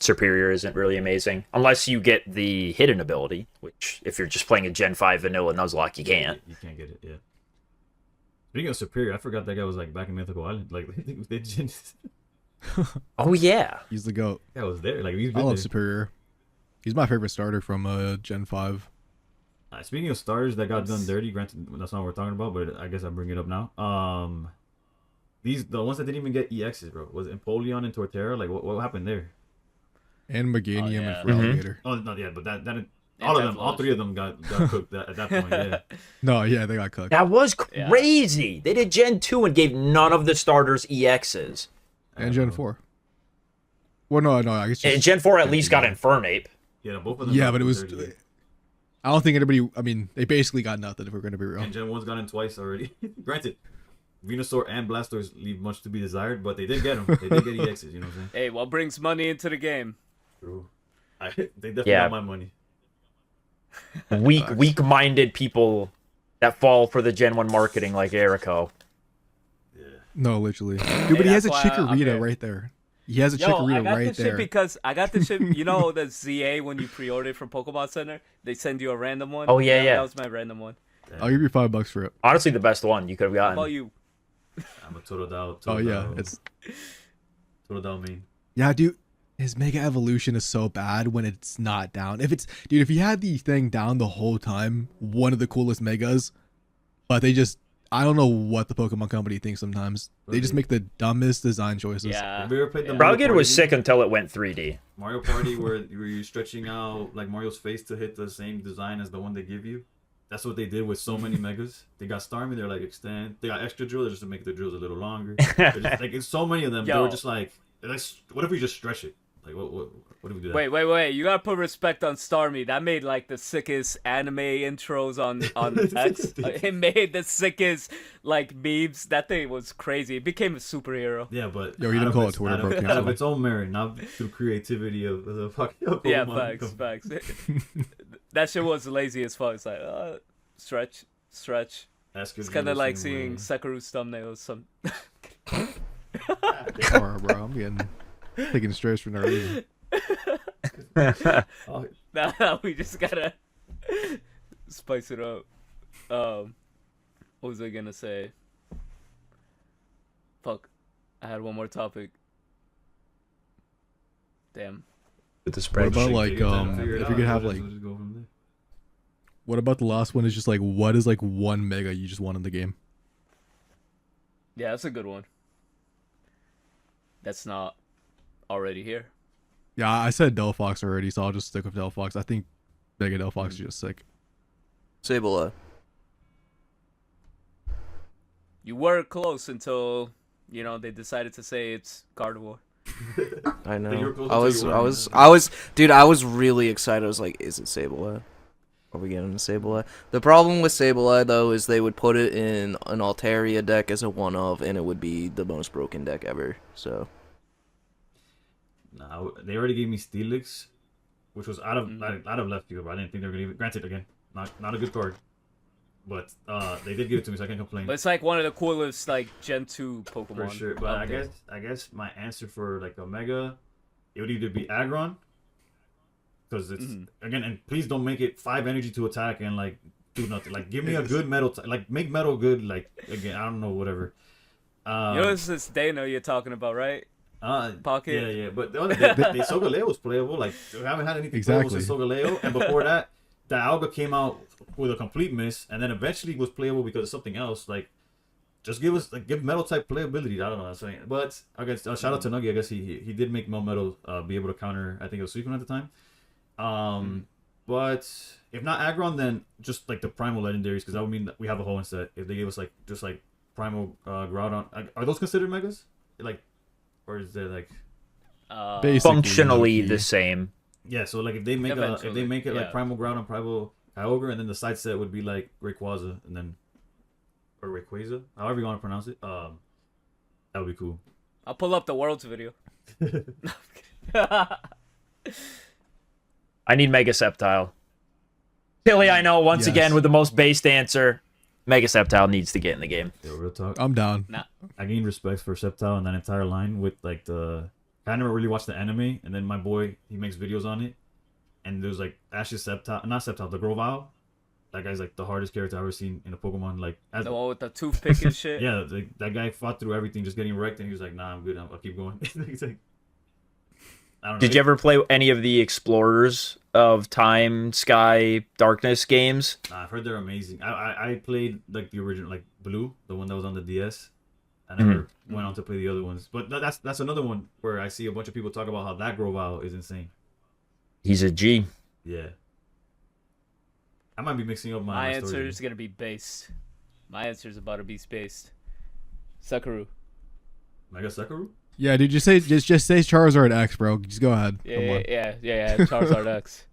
Superior isn't really amazing. Unless you get the hidden ability, which if you're just playing a Gen 5 vanilla Nuzlocke, you can't. You can't get it, yeah. Speaking of Superior, I forgot that guy was like back in Mythical Island. Like they just Oh, yeah. He's the goat. guy was there. Like he's I been love there. Superior. He's my favorite starter from Gen 5. Speaking of starters that got done dirty, granted that's not what we're talking about, but I guess I'll bring it up now. The ones that didn't even get EXs, bro. Was Empoleon and Torterra? Like what happened there? And Meganium yeah. and Feraligatr. Oh, not yet, but that And all of them, all Teflos. three of them got cooked at that point. Yeah. No, yeah, they got cooked. That was Yeah. crazy. They did Gen 2 and gave none of the starters EXs. And Gen 4. Well, no, I guess And just, Gen 4 at least got Infernape. Yeah, both of them. yeah, got but it was. dirty. I don't think anybody. I mean, they basically got nothing if we're gonna be real. And Gen 1's got in twice already. Granted, Venusaur and Blastoise leave much to be desired, but they did get them. They did get EXs, you know what I'm saying? Hey, what brings money into the game? True. They definitely Yeah. got my money. Weak-minded people that fall for the Gen 1 marketing like Ericko. Yeah. No, literally, dude. But he has a that's why I'm Chikorita here. right there. He has a Yo, I Chikorita got right this shit there. because I got this shit. You know the ZA when you pre-order from Pokemon Center, they send you a random one. Oh, yeah, yeah. That was my random one. I'll give you $5 for it. Honestly, the best one you could have How about gotten. you? I'm a Totodile. Oh yeah, it's Totodile main. yeah, dude. His Mega Evolution is so bad when it's not down. If he had the thing down the whole time, one of the coolest Megas, but they just I don't know what the Pokemon Company thinks sometimes. They just make the dumbest design choices. Yeah. Have you ever played the Yeah. Mario Proud was Party? sick until it went 3D. Mario Party where you're stretching out like Mario's face to hit the same design as the one they give you. That's what they did with so many megas. They got Starmie, they're like extend. They got extra drills just to make the drills a little longer. They're just, like it's so many of them. They Yo. were just like, what if we just stretch it? Like what if we do that? Wait. You gotta put respect on Starmie. That made like the sickest anime intros on X. It made the sickest like memes. That thing was crazy. It became a superhero. Yeah, but Yo, you didn't call it Twitter, bro. out of Cancel. its own merit, not through creativity of the fucking Pokemon. Yeah, facts. That shit was lazy as fuck. It's like stretch. It's kind of like seeing Sekaru's thumbnails. Some. Alright, bro. I'm getting taking stress for no reason. Oh, Nah, we just gotta spice it up. What was I gonna say? Fuck, I had one more topic. Damn. With the What spread. about like take your time to figure it if you out, could have we'll like just go from there. what about the last one is just like what is like one mega you just want in the game? Yeah, that's a good one. That's not already here. Yeah, I said Delphox already, so I'll just stick with Delphox. I think Mega Delphox is just sick. Sableye. You were close until they decided to say it's Gardevoir. I think you were know. close until you I weren't. was, dude. I was really excited. I was like, "Is it Sableye? Are we getting a Sableye?" The problem with Sableye though is they would put it in an Altaria deck as a one of, and it would be the most broken deck ever. So Nah, they already gave me Steelix, which was out of left field, but I didn't think they were gonna even. Granted, again, not a good card, but they did give it to me, so I can't complain. But it's like one of the coolest like Gen 2 Pokemon. For sure, but out there. I guess my answer for like a Mega, it would either be Aggron, because it's again, and please don't make it 5 energy to attack and like do nothing. Like give me a good metal, like make metal good. Like again, I don't know, whatever. This is Dano you're talking about, right? Pocket. Yeah, but the Solgaleo was playable. Like we haven't had anything playable since Solgaleo, and before that, the Alga came out with a complete miss, and then eventually was playable because of something else. Like, just give metal type playability. I don't know what I'm saying, but I guess shout out to Nuggy. I guess he did make Metal be able to counter. I think it was Suicune at the time. But if not Aggron, then just like the Primal Legendaries, because that would mean that we have a whole instead. If they gave us like just like Primal Groudon, are those considered megas? Like. Or is it like Basically, Functionally low-key. the same. yeah? So like if they make it like yeah. Primal Groudon, Primal Kyogre, and then the side set would be like Rayquaza, and then or Rayquaza, however you want to pronounce it. That would be cool. I'll pull up the Worlds video. I need Mega Sceptile. Tilly, I know, once Yes. again with the most based answer. Mega Sceptile needs to get in the game. Yeah, real talk. I'm down. Nah. I gained respect for Sceptile and that entire line with like I never really watched the anime, and then my boy he makes videos on it, and there's like Ash's Sceptile, not Sceptile, the Grovyle. That guy's like the hardest character I've ever seen in a Pokemon. Like The one with the toothpick and shit. yeah, that guy fought through everything, just getting wrecked, and he was like, "Nah, I'm good. I'll keep going." He's like, I don't know. Did you ever play any of the Explorers of Time, Sky, Darkness games? Nah, I've heard they're amazing. I played like the original, like Blue, the one that was on the DS. I never went on to play the other ones, but that's another one where I see a bunch of people talk about how that Grovyle is insane. He's a G. Yeah, I might be mixing up My my answer stories. is gonna be based. My answer is about to be based. Sakaru. Mega Sekaru. Yeah, dude, just say Charizard X, bro. Just go ahead. Come on. Yeah. Charizard X.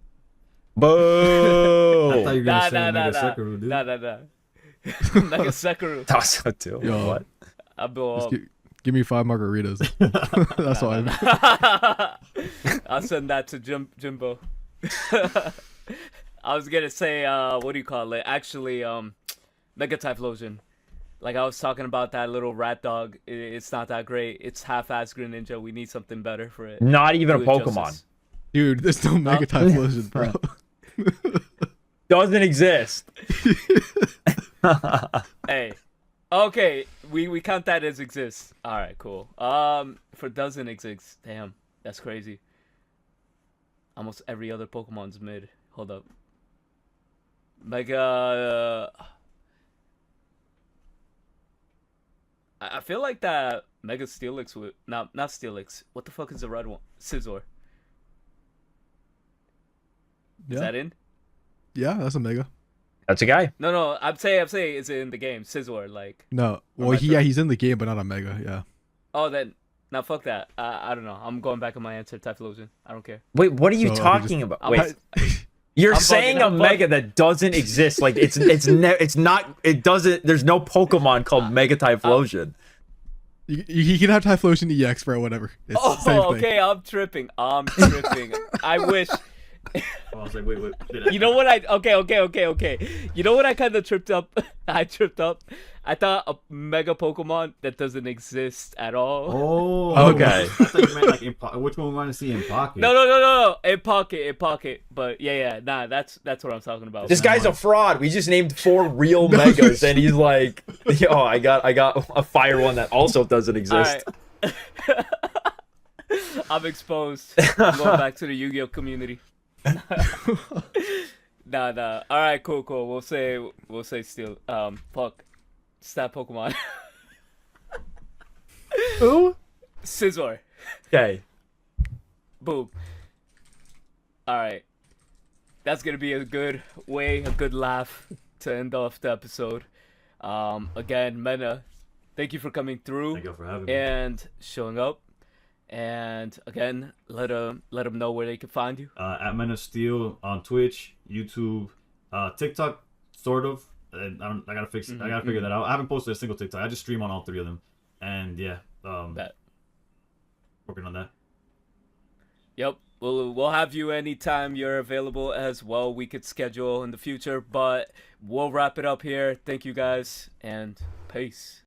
I Boo! thought you were gonna say Mega Sekaru, dude. Nah. Mega Sakaru. That's so too. Yo. What? I'll blow Just up. give me 5 margaritas. That's all I I'll send that to Jimbo. I was gonna say, what do you call it? Actually, Mega Typhlosion. Like I was talking about that little rat dog. It's not that great. It's half-ass Greninja. We need something better for it. Not even a Do it Pokemon. justice. Dude, there's no Mega Typhlosion, bro. Doesn't exist. Hey, okay, we count that as exists. All right, cool. For doesn't exist, damn, that's crazy. Almost every other Pokemon's mid. Hold up. Mega. I feel like that Mega Steelix would not Steelix. What the fuck is the red one? Scizor. Is Yeah. that in? Yeah, that's a mega. That's a guy. No. I'm saying it's in the game. Scizor, like. No, Or well, am I tripping? he's in the game, but not a mega. Yeah. Oh, then. Now fuck that. I don't know. I'm going back on my answer. Typhlosion. I don't care. Wait, what are you So, he talking just- about? I'm- Wait, you're I'm saying bugging, a I'm mega that doesn't exist? Like it's not. It doesn't. There's no Pokemon called Mega Typhlosion. He can have Typhlosion EX, bro. Whatever. It's the same Oh, thing. okay. I'm tripping. I wish. Oh, I was like, wait. Did You know what okay. You know what I kind of tripped up? I tripped up. I thought a mega Pokemon that doesn't exist at all. Oh, Okay. I thought you meant like which one we want to see in pocket? No. In pocket. But yeah. Nah, that's what I'm talking about. This guy's a fraud. We just named 4 real megas, and he's like, "Yo, I got a fire one that also doesn't exist." All right. I'm exposed. I'm going back to the Yu-Gi-Oh community. Nah. All right, cool. We'll say still. Fuck. Stat Pokemon. Who? Scizor. Okay. Boom. All right. That's gonna be a good laugh to end off the episode. Again, Mena, thank you for coming through Thank you for having me. and showing up. And again, let them know where they can find you. At Men of Steel on Twitch, YouTube, TikTok, sort of. I gotta fix it. I gotta figure that out. I haven't posted a single TikTok. I just stream on all 3 of them, and yeah, Bet. working on that. Yep. We'll have you anytime you're available as well. We could schedule in the future, but we'll wrap it up here. Thank you guys and peace.